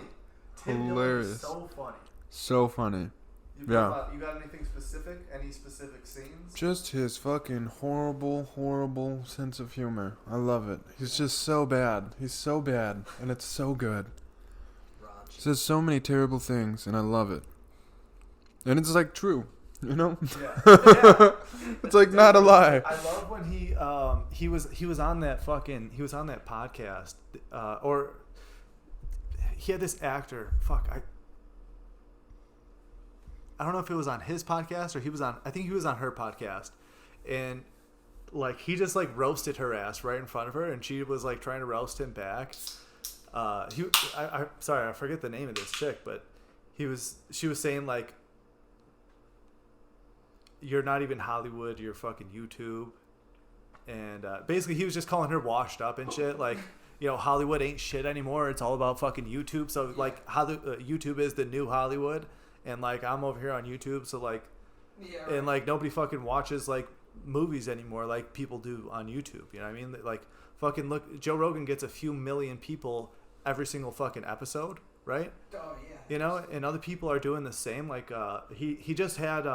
Tim Dillon is so funny. So funny. You Yeah. got anything specific? Any specific scenes? Just his fucking horrible sense of humor. I love it. He's just so bad. He's so bad, and it's so good. He says so many terrible things, and I love it. And it's like true, you know? Yeah. It's like not a lie. I love when he was on that podcast, or he had this actor. I don't know if it was on his podcast or I think he was on her podcast, and like he just like roasted her ass right in front of her, and she was like trying to roast him back. Sorry, I forget the name of this chick, but she was saying like, you're not even Hollywood, you're fucking YouTube. And basically he was just calling her washed up and shit. Like, you know, Hollywood ain't shit anymore. It's all about fucking YouTube. So like YouTube is the new Hollywood. And like I'm over here on YouTube. So like, and like nobody fucking watches like movies anymore like people do on YouTube. You know what I mean? Like fucking look, Joe Rogan gets a few million people every single fucking episode, right? Oh yeah. You know, and other people are doing the same. Like he just had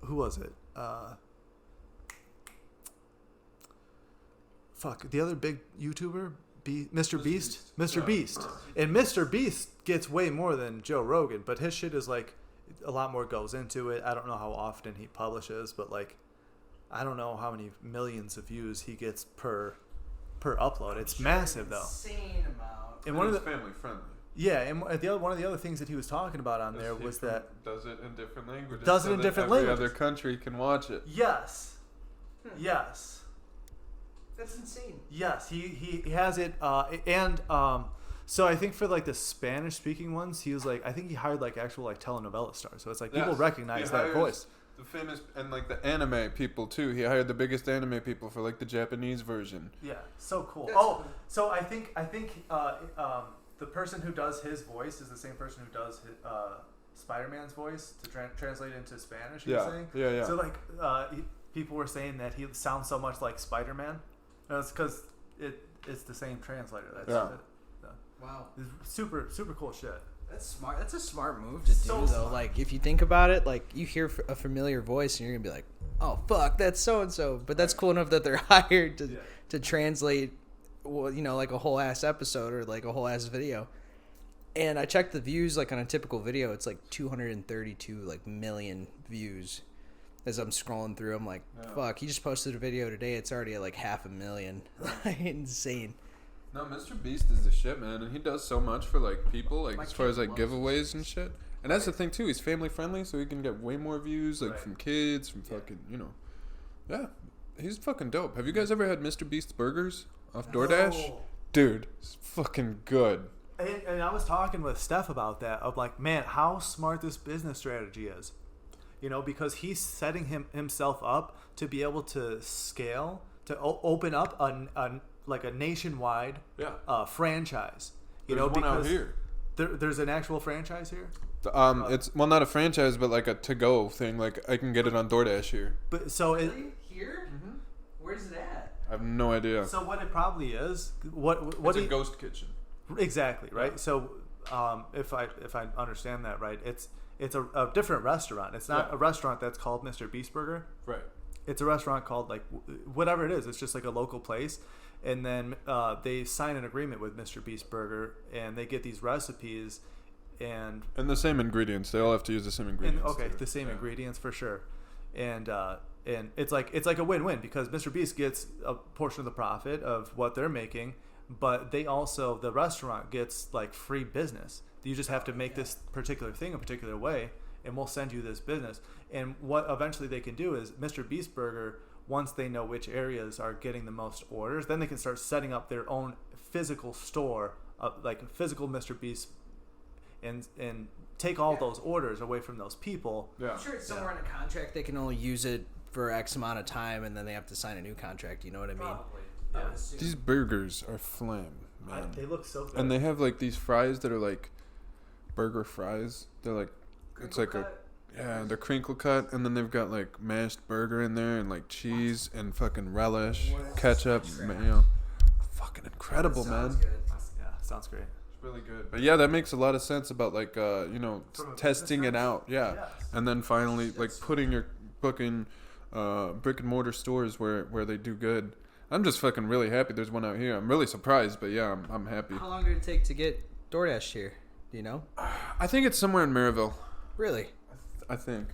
who was it? The other big YouTuber, Mr. Beast. Mr. Beast. And Mr. Beast gets way more than Joe Rogan, but his shit is like a lot more goes into it. I don't know how often he publishes, but like I don't know how many millions of views he gets per upload. It's massive though. Insane amount. And one of the family friendly. Yeah, and one of the other things that he was talking about on there was that does it in different languages. Does it in different languages. Every other country can watch it. Yes. Yes. That's insane. Yes, he has it, and so I think for like the Spanish speaking ones, he was like, I think he hired like actual like telenovela stars, so it's like people recognize that voice. The famous and like the anime people too. He hired the biggest anime people for like the Japanese version. Yeah, so cool. That's cool. So I think the person who does his voice is the same person who does Spider-Man's voice to translate into Spanish. Yeah. So like people were saying that he sounds so much like Spider-Man. It's because it's the same translator. Wow. It's super cool shit. That's smart. That's a smart move to do, So though. smart. Like, if you think about it, like, you hear a familiar voice and you're going to be like, oh, fuck, that's so-and-so. But that's cool enough that they're hired to translate, well, you know, like a whole ass episode or like a whole ass video. And I checked the views, like on a typical video, it's like 232 like million views. As I'm scrolling through, I'm like, fuck, he just posted a video today. It's already at like 500,000. Insane. No, Mr. Beast is the shit, man, and he does so much for like people, like as far as like giveaways and shit. And that's the thing too. He's family friendly, so he can get way more views, like from kids, from fucking, you know. Yeah, he's fucking dope. Have you guys ever had Mr. Beast's burgers off DoorDash? No. Dude, it's fucking good. And I was talking with Steph about that. Of like, man, how smart this business strategy is. You know, because he's setting himself up to be able to scale, to open up a nationwide franchise. There's one out here. There's an actual franchise here. It's not a franchise, but like a to-go thing. Like I can get it on DoorDash here. But so Really? Here? Mm-hmm. Where's it at? I have no idea. So what it probably is, what It's a ghost kitchen. Exactly right. Yeah. So if I understand that right, it's a different restaurant. It's not a restaurant that's called Mr. Beast Burger. Right. It's a restaurant called like whatever it is. It's just like a local place, and then they sign an agreement with Mr. Beast Burger, and they get these recipes, and the same ingredients. They all have to use the same ingredients. The same ingredients for sure, and it's like a win-win because Mr. Beast gets a portion of the profit of what they're making, but the restaurant gets like free business. You just have to make this particular thing a particular way, and we'll send you this business. And what eventually they can do is Mr. Beast Burger, once they know which areas are getting the most orders, then they can start setting up their own physical store, like a physical Mr. Beast, and take all those orders away from those people. Yeah. I'm sure it's somewhere in a contract they can only use it for X amount of time, and then they have to sign a new contract. You know what I mean? Probably. Yeah. These burgers are flame, man. They look so good. And they have like these fries that are like burger fries. They're like it's like they're crinkle cut, and then they've got like mashed burger in there and like cheese and fucking relish, ketchup, mayo. Fucking incredible, man. Good. Yeah, sounds great. It's really good. But yeah, that makes a lot of sense about like testing it out. Yeah. Yes. And then finally like booking brick and mortar stores where they do good. I'm just fucking really happy there's one out here. I'm really surprised, but yeah, I'm happy. How long did it take to get DoorDash here? Do you know? I think it's somewhere in Maryville. Really? I think.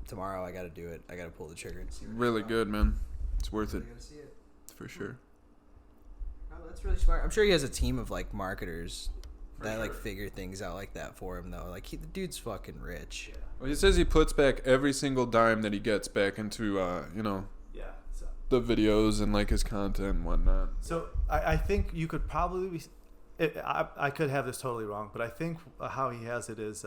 Tomorrow I got to do it. I got to pull the trigger and see. Really good, man. It's worth it. I got to see it. For sure. Oh, that's really smart. I'm sure he has a team of like marketers that like figure things out like that for him though. Like the dude's fucking rich. Yeah. Well, he says he puts back every single dime that he gets back into Yeah. So, the videos and like his content and whatnot. so I think you could probably I could have this totally wrong, but I think how he has it is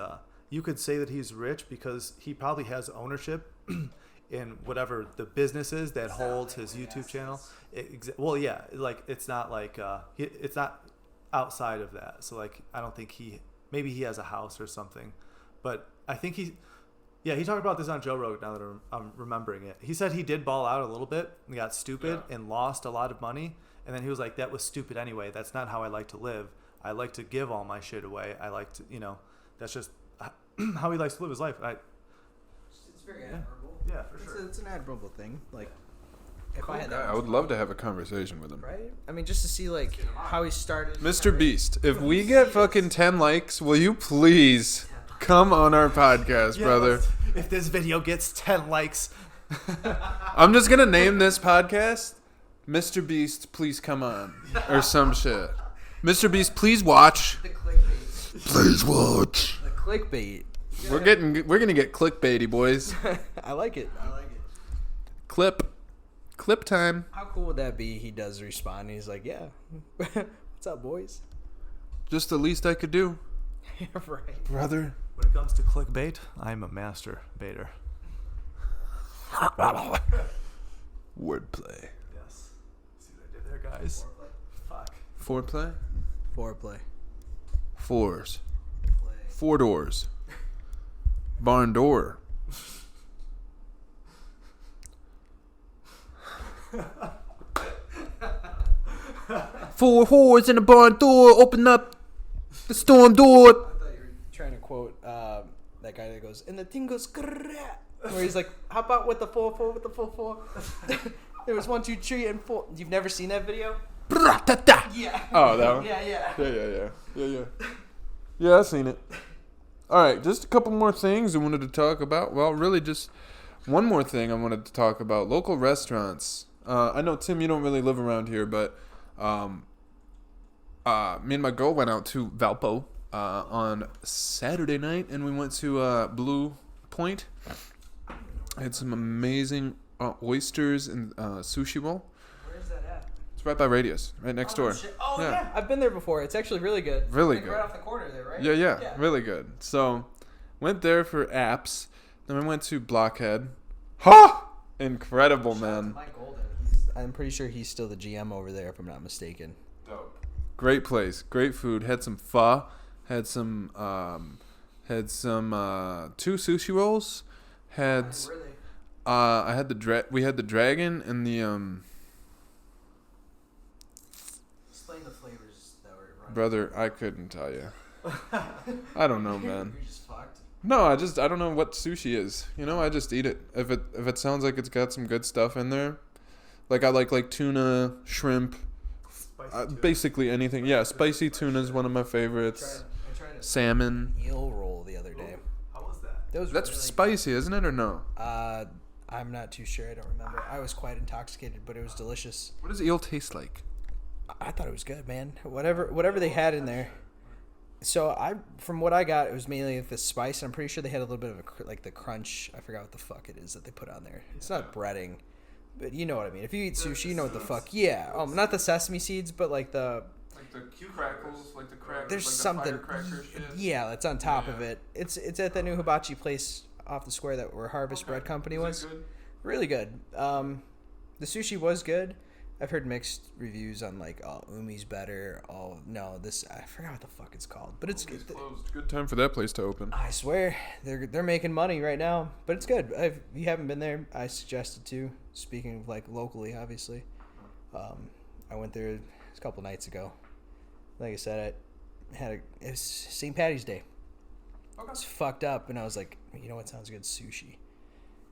you could say that he's rich because he probably has ownership in whatever the business is that holds his YouTube channel. Well, yeah, like it's not like it's not outside of that. So like I don't think maybe he has a house or something, but I think he talked about this on Joe Rogan. Now that I'm remembering it, he said he did ball out a little bit and got stupid and lost a lot of money, and then he was like, "That was stupid anyway. That's not how I like to live. I like to give all my shit away. I like to, that's just how he likes to live his life." It's very admirable. Yeah, for sure. It's an admirable thing. Like, if Cool I had guy. that, I would love to have a conversation with him. right? I mean, just to see like how he started. Mr. Beast, if we get fucking 10 likes, will you please come on our podcast, brother? If this video gets 10 likes, I'm just going to name this podcast Mr. Beast, please come on. Or some shit. Mr. Beast, please watch. The clickbait. Please watch. The clickbait. We're going to get clickbaity, boys. I like it. Clip time. How cool would that be? He does respond. And he's like, "Yeah, what's up, boys?" Just the least I could do, Right. brother. when it comes to clickbait, I'm a master baiter. Wordplay. Yes. See what I did there, guys? Fuck. Foreplay? Foreplay. Fours. Play. 4 doors. Barn door. Four whores in a barn door. Open up the storm door. I thought you were trying to quote that guy that goes, "And the thing goes," where he's like, "How about with the 4-4 with the 4-4?" There was 1, 2, 3, and 4. You've never seen that video? Yeah. Oh, that one? Yeah. Yeah, I've seen it. All right, just a couple more things I wanted to talk about. Well, really just one more thing I wanted to talk about. Local restaurants. I know, Tim, you don't really live around here, but me and my girl went out to Valpo on Saturday night, and we went to Blue Point. I had some amazing oysters and sushi roll. Where's that at? It's right by Radius, right next door. Shit. Oh, Yeah. yeah. I've been there before. It's actually really good. Really Like good. right off the corner there, right? Yeah, really good. So, went there for apps. Then we went to Blockhead. Ha! Incredible, Shout out to man. Mike Golden. I'm pretty sure he's still the GM over there, if I'm not mistaken. Dope. Great place, great food. Had some pho. Had some 2 sushi rolls. Had Where are they? I had we had the dragon and the Explain the flavors that were running. brother. I couldn't tell you. I don't know, man. You're just fucked. No, I don't know what sushi is. I just eat it. If it sounds like it's got some good stuff in there, like I like tuna, shrimp, basically anything. Yeah, spicy tuna is one of my favorites. I tried a Salmon. eel roll the other day. How was that? That was That's really spicy, isn't it, or no? I'm not too sure. I don't remember. I was quite intoxicated, but it was delicious. What does eel taste like? I thought it was good, man. Whatever they had in there. So from what I got, it was mainly the spice. I'm pretty sure they had a little bit of like the crunch. I forgot what the fuck it is that they put on there. It's not breading, but you know what I mean. If you eat sushi, you know what the fuck. Yeah. Not the sesame seeds, but like the Like the crackles, like the crackers, There's like something. the firecracker shit. Yeah, that's on top of it. It's at that new hibachi place off the square where Harvest Bread Company was. Good? Really good. The sushi was good. I've heard mixed reviews on like, oh, umi's better. Oh no, I forgot what the fuck it's called, but it's good. Closed. Good time for that place to open. I swear they're making money right now, but it's good. If you haven't been there, I suggested to. Speaking of like locally, obviously, I went there a couple nights ago. Like I said, it was St. Patty's Day. Okay. It's fucked up, and I was like, you know what sounds good? Sushi.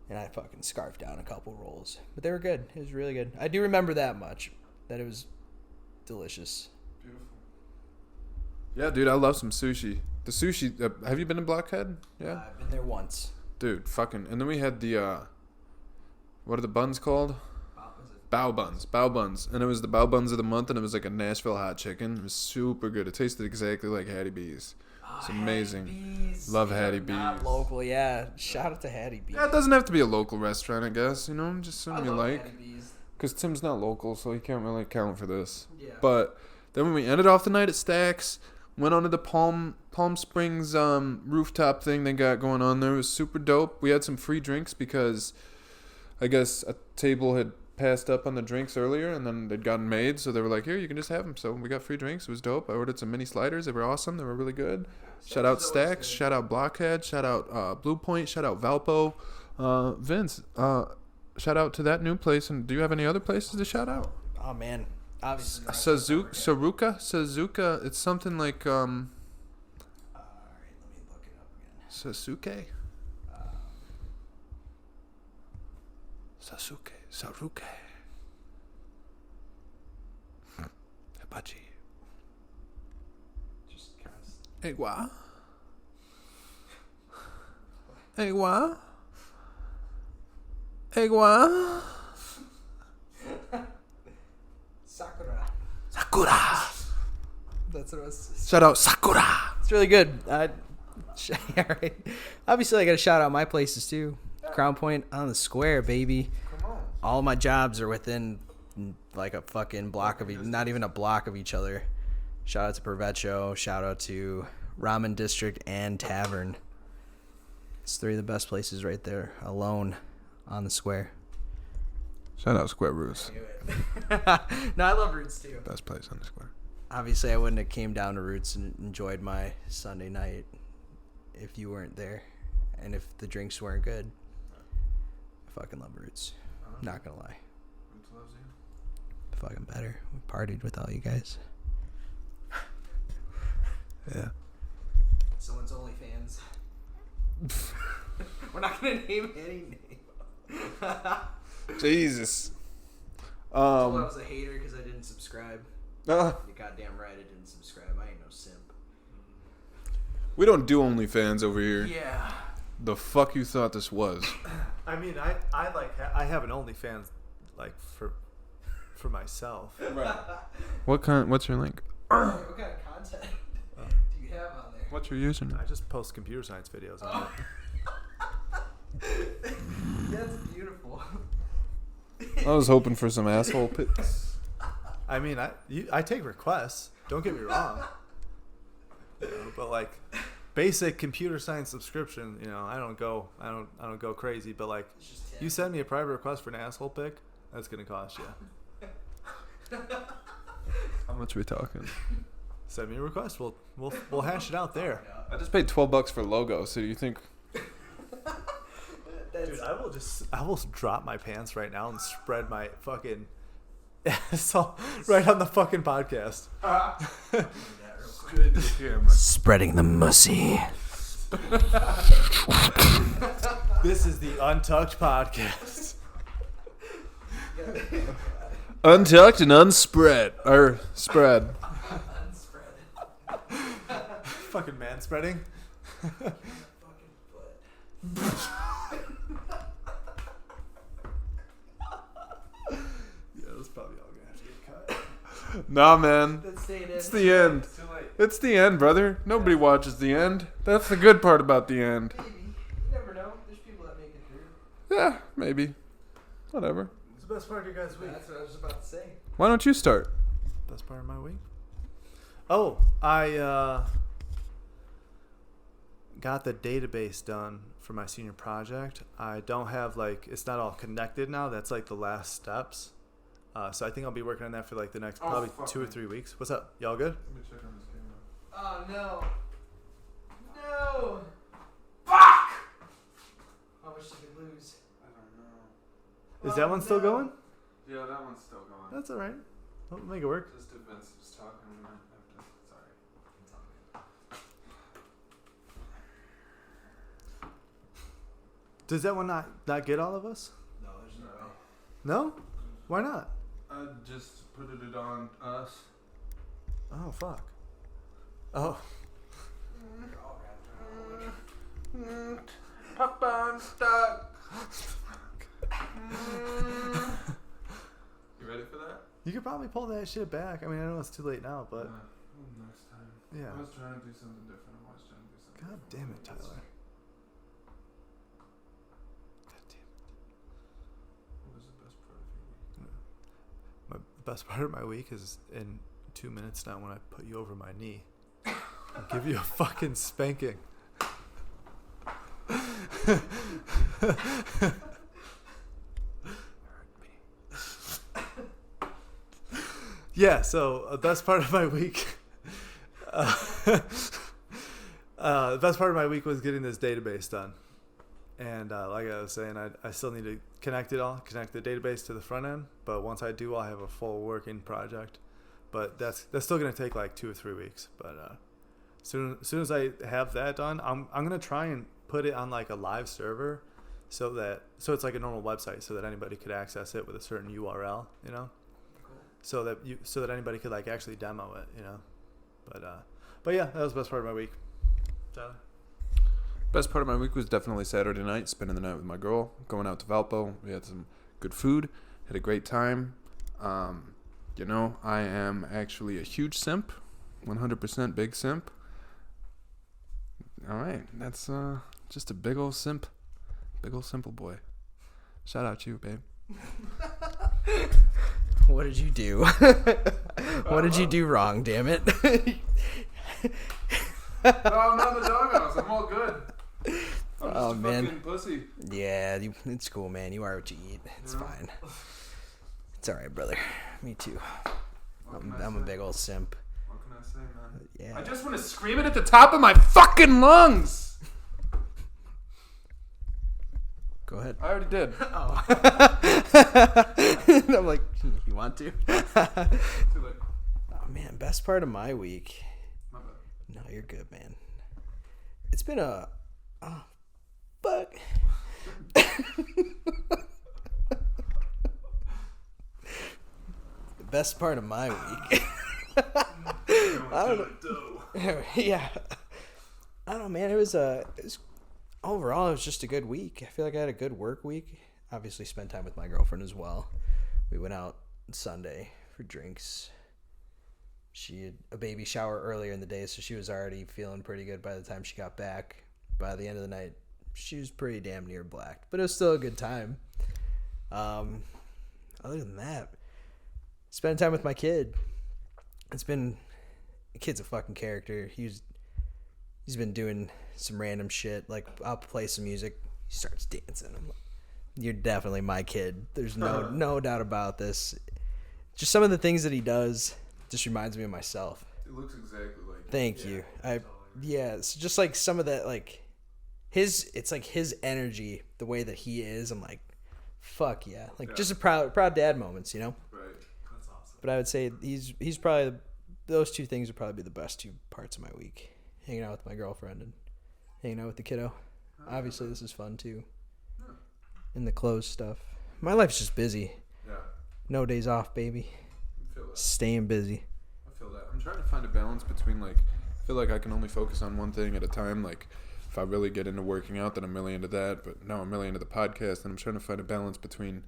And I fucking scarfed down a couple rolls. But they were good. It was really good. I do remember that much. That it was delicious. Beautiful. Yeah, dude, I love some sushi. The sushi, have you been to Blockhead? Yeah? I've been there once. Dude, fucking. And then we had the, what are the buns called? Bao buns. And it was the bao buns of the month, and it was like a Nashville hot chicken. It was super good. It tasted exactly like Hattie B's. It's amazing. Hattie B's. Love Hattie B's. Not local, yeah. Shout out to Hattie B's. Yeah, it doesn't have to be a local restaurant, I guess. You know, just something you like. Hattie B's. Because Tim's not local, so he can't really count for this. Yeah. But then when we ended off the night at Stack's, went onto the Palm Springs rooftop thing they got going on there. It was super dope. We had some free drinks because I guess a table had passed up on the drinks earlier, and then they'd gotten made, so they were like, here, you can just have them. So we got free drinks. It was dope. I ordered some mini sliders. They were awesome. They were really good. Shout out Stacks. Shout out Blockhead. Shout out Blue Point. Shout out Valpo. Vince, shout out to that new place. And do you have any other places to shout out? Oh, man. Obviously. Saruka. It's something like all right, let me look it up again. Saruke. Hibachi. Just kind of... Egwa. Sakura. That's what it was. Shout out Sakura. It's really good. All right. Obviously, I got to shout out my places too. Crown Point on the Square, baby. Come on. All my jobs are within like a fucking block of not even a block of each other. Shout out to Provecho. Shout out to Ramen District and Tavern. It's three of the best places right there alone on the Square. Shout out Square Roots. No, I love Roots too. Best place on the Square. Obviously, I wouldn't have came down to Roots and enjoyed my Sunday night if you weren't there, and if the drinks weren't good. I fucking love Roots. Not gonna lie. Roots loves you. Fucking better. We partied with all you guys. Yeah. Someone's OnlyFans. We're not gonna name any name. Jesus. I was a hater because I didn't subscribe. Uh, You're goddamn right, I didn't subscribe. I ain't no simp. we don't do OnlyFans over here. Yeah. The fuck you thought this was? I mean, I have an OnlyFans like for myself. Right. What's your link? What kind of content do you have on there? What's your username? I just post computer science videos on it. That's beautiful. I was hoping for some asshole pics. I mean, I take requests. Don't get me wrong. You know, but like basic computer science subscription, you know, I don't go crazy. But like, you send me a private request for an asshole pic, that's gonna cost you. How much are we talking? Send me a request. We'll hash it out there. I just paid $12 for logo. So do you think? Dude, I will drop my pants right now and spread my fucking asshole right on the fucking podcast. Spreading the mussy. This is the Untucked podcast. Untucked and unspread. Or spread. Fucking man spreading. Yeah, that's probably all gonna have to get cut. Nah, man. Let's stay in. It's the end. It's the end, brother. Nobody watches the end. That's the good part about the end. Maybe. You never know. There's people that make it through. Yeah, maybe. Whatever. It's the best part of your guys' week. That's what I was about to say. Why don't you start? Best part of my week? Oh, I got the database done for my senior project. I don't have it's not all connected now. That's like the last steps. So I think I'll be working on that for like the next probably 2 or 3 weeks. What's up? Y'all good? Let me check on this camera. Oh no. No. Fuck! How much did we lose? I don't know. Is that one still going? Yeah, that one's still going. That's all right. We'll make it work. Just if Vince was talking, we might have to. Sorry. Does that one not get all of us? No, there's no way. No? Why not? I just put it on us. Oh, fuck. Oh. Papa, I'm stuck. You ready for that? You could probably pull that shit back. I mean, I know it's too late now, but next time. yeah. I was trying to do something different. I was trying to do something. God damn it, Tyler. God damn it. What was the best part of your week? The best part of my week is in 2 minutes now when I put you over my knee. I'll give you a fucking spanking. Yeah, so the best part of my week the best part of my week was getting this database done. And like I was saying, I still need to connect the database to the front end, but once I do, I'll have a full working project. But that's still going to take like 2 or 3 weeks. But soon as I have that done, I'm going to try and put it on like a live server so it's like a normal website so that anybody could access it with a certain URL, you know? So that anybody could like actually demo it, you know. But yeah, that was the best part of my week. Tyler? Best part of my week was definitely Saturday night, spending the night with my girl, going out to Valpo. We had some good food, had a great time. You know, I am actually a huge simp, 100% big simp. All right, that's just a big old simple boy. Shout out to you, babe. What did you do? What did you do wrong, damn it? No, I'm not in the doghouse. I'm all good. I'm just a man. fucking pussy. Yeah, it's cool, man. You are what you eat. It's fine. It's all right, brother. Me too. I'm a big old simp. What can I say, man? Yeah. I just want to scream it at the top of my fucking lungs. Go ahead. I already did. Oh. I'm like, you want to? Too late. Oh man, best part of my week. My bad. No, you're good, man. It's been a fuck. The best part of my week. I don't know. Yeah. I don't know, man. It was overall, it was just a good week. I feel like I had a good work week. Obviously, spent time with my girlfriend as well. We went out Sunday for drinks. She had a baby shower earlier in the day, so she was already feeling pretty good by the time she got back. By the end of the night, she was pretty damn near blacked, but it was still a good time. Other than that, spending time with my kid. The kid's a fucking character. He's been doing some random shit. Like, I'll play some music, he starts dancing. I'm like, you're definitely my kid. There's no doubt about this. Just some of the things that he does just reminds me of myself. It looks exactly like. Thank you. It's just like some of that, like it's like his energy, the way that he is. I'm like, fuck yeah, like just a proud dad moments, you know. Right. That's awesome. But I would say he's probably those two things would probably be the best 2 parts of my week. Hanging out with my girlfriend and hanging out with the kiddo. Obviously, this is fun too. Yeah. And the clothes stuff. My life's just busy. Yeah. No days off, baby. I feel that. Staying busy. I feel that. I'm trying to find a balance between, like, I feel like I can only focus on one thing at a time. Like, if I really get into working out, then I'm really into that. But now I'm really into the podcast, and I'm trying to find a balance between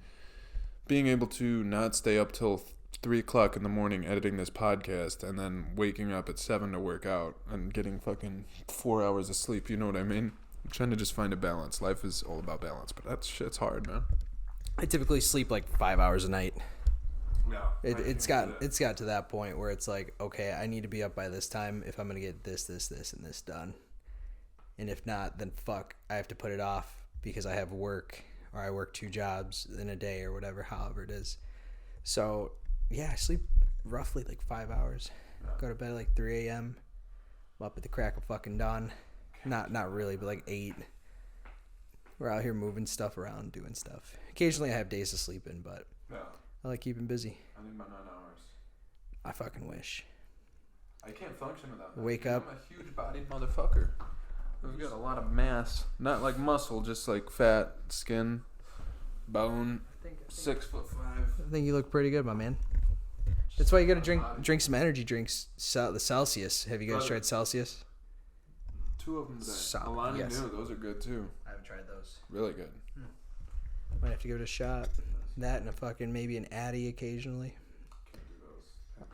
being able to not stay up till 3 o'clock in the morning editing this podcast and then waking up at 7 to work out and getting fucking 4 hours of sleep. You know what I mean? I'm trying to just find a balance. Life is all about balance, but that shit's hard, man. I typically sleep like 5 hours a night. Yeah. It's got to that point where it's like, okay, I need to be up by this time if I'm gonna get this, and this done. And if not, then fuck, I have to put it off because I have work or I work 2 jobs in a day or whatever, however it is. So yeah, I sleep roughly like 5 hours. Yeah. Go to bed at like 3 a.m. I'm up at the crack of fucking dawn. Not really, but like 8. We're out here moving stuff around, doing stuff. Occasionally I have days to sleep in, but yeah. I like keeping busy. I need my 9 hours. I fucking wish. I can't function without that. Wake up. I'm a huge-bodied motherfucker. I've got a lot of mass. Not like muscle, just like fat, skin, bone. 6'5". I think you look pretty good, my man. That's why you gotta drink some energy drinks. The Celsius. Have you guys tried Celsius? 2 of them today. Solid, Alani yes. knew. Those are good too. I haven't tried those. Really good. Might have to give it a shot. That and a fucking maybe an Addy occasionally. Can't do those.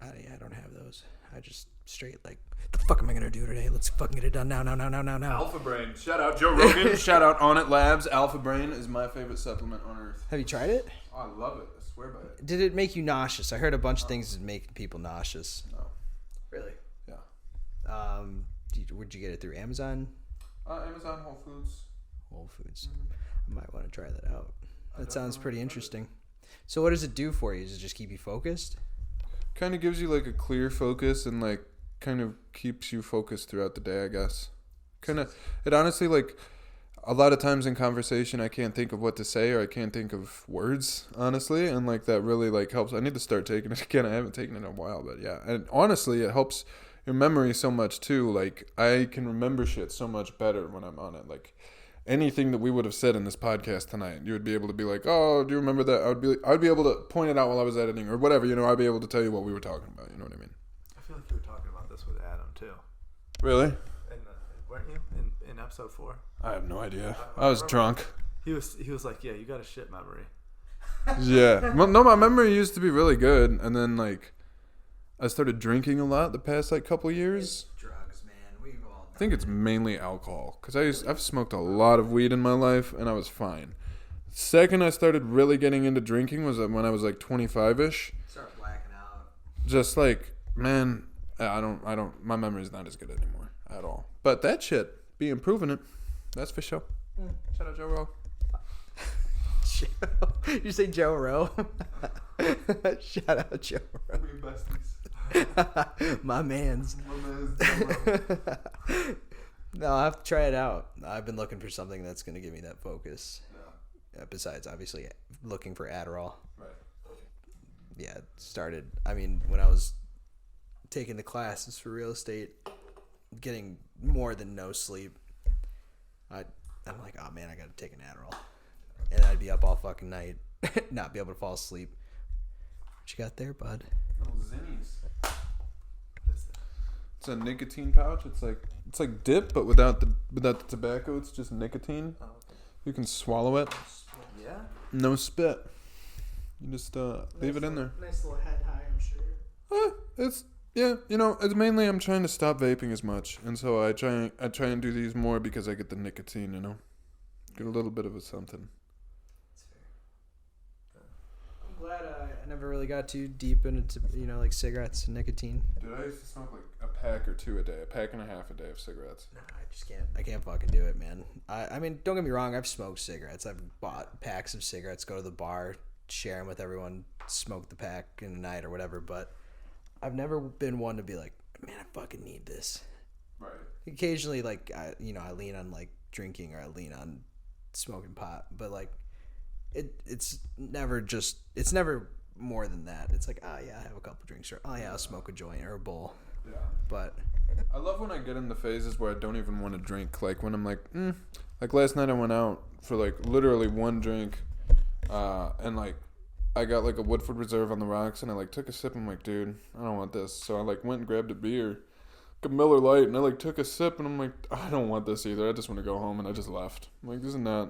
Addy, I don't have those. I just straight like, the fuck am I gonna do today? Let's fucking get it done now. Alpha Brain. Shout out Joe Rogan. Shout out On It Labs. Alpha Brain is my favorite supplement on earth. Have you tried it? Oh, I love it. I swear by it. Did it make you nauseous? I heard a bunch of things that make people nauseous. No. Really? Yeah. Would you get it through Amazon? Amazon, Whole Foods. Whole Foods. I might want to try that out. That sounds pretty interesting. So what does it do for you? Does it just keep you focused? Kind of gives you like a clear focus and like kind of keeps you focused throughout the day, I guess. It honestly, like, a lot of times in conversation I can't think of what to say or I can't think of words, honestly, and like that really like helps. I need to start taking it again. I haven't taken it in a while, but yeah. And honestly, it helps your memory so much too. Like, I can remember shit so much better when I'm on it. Like, anything that we would have said in this podcast tonight, you would be able to be like, "Oh, do you remember that?" I'd be able to point it out while I was editing or whatever. You know, I'd be able to tell you what we were talking about. You know what I mean? I feel like you were talking about this with Adam too. Really? Weren't you in episode 4? I have no idea. I was drunk. He was like, "Yeah, you got a shit memory." Yeah. Well, no, my memory used to be really good, and then like I started drinking a lot the past like couple years. Drugs, man. We've all. I think it's mainly alcohol because I've smoked a lot of weed in my life and I was fine. Second, I started really getting into drinking was when I was like 25ish. Start blacking out. Just like, man, I don't. My memory's not as good anymore at all. But that shit be improving it. That's for sure. Shout out Joe Rowe. You say Joe Rowe? Shout out Joe Rowe. We besties. My man's. No, I'll have to try it out. I've been looking for something that's going to give me that focus. Yeah. Besides, obviously, looking for Adderall. Right. Yeah, it started. I mean, when I was taking the classes for real estate, getting more than no sleep, I'm like, oh man, I got to take an Adderall. And I'd be up all fucking night, not be able to fall asleep. What you got there, bud? Little Zinnies. It's a nicotine pouch. It's like dip, but without the tobacco. It's just nicotine. Oh, okay. You can swallow it. Yeah. No spit. You just leave it in there. Nice little head high, I'm sure. It's it's mainly I'm trying to stop vaping as much, and so I try and do these more because I get the nicotine. You know, get a little bit of a something. I'm glad I never really got too deep into like cigarettes and nicotine. Dude, I used to smoke like a pack or two a day, a pack and a half a day of cigarettes. No, I just can't. I can't fucking do it, man. I mean, don't get me wrong. I've smoked cigarettes. I've bought packs of cigarettes, go to the bar, share them with everyone, smoke the pack in the night or whatever. But I've never been one to be like, man, I fucking need this. Right. Occasionally, like I lean on like drinking or I lean on smoking pot, but like it's never more than that. It's like, oh yeah, I have a couple drinks, or oh yeah, I'll smoke a joint or a bowl. Yeah. But I love when I get into phases where I don't even want to drink. Like when I'm like, like last night I went out for like literally one drink, and like I got like a Woodford Reserve on the rocks, and I like took a sip. And I'm like, dude, I don't want this. So I like went and grabbed a beer, like a Miller Lite, and I like took a sip, and I'm like, I don't want this either. I just want to go home, and I just left. I'm like, this is not.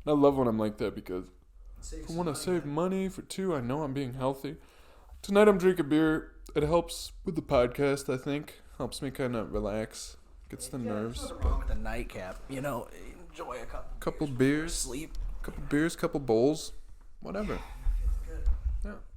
And I love when I'm like that because I want to save money for 2. I know I'm being healthy. Tonight I'm drinking beer. It helps with the podcast, I think. Helps me kind of relax. Gets the nerves. Nothing wrong with a nightcap. Enjoy a couple beers. Sleep. Couple beers, couple bowls. Whatever. Yeah.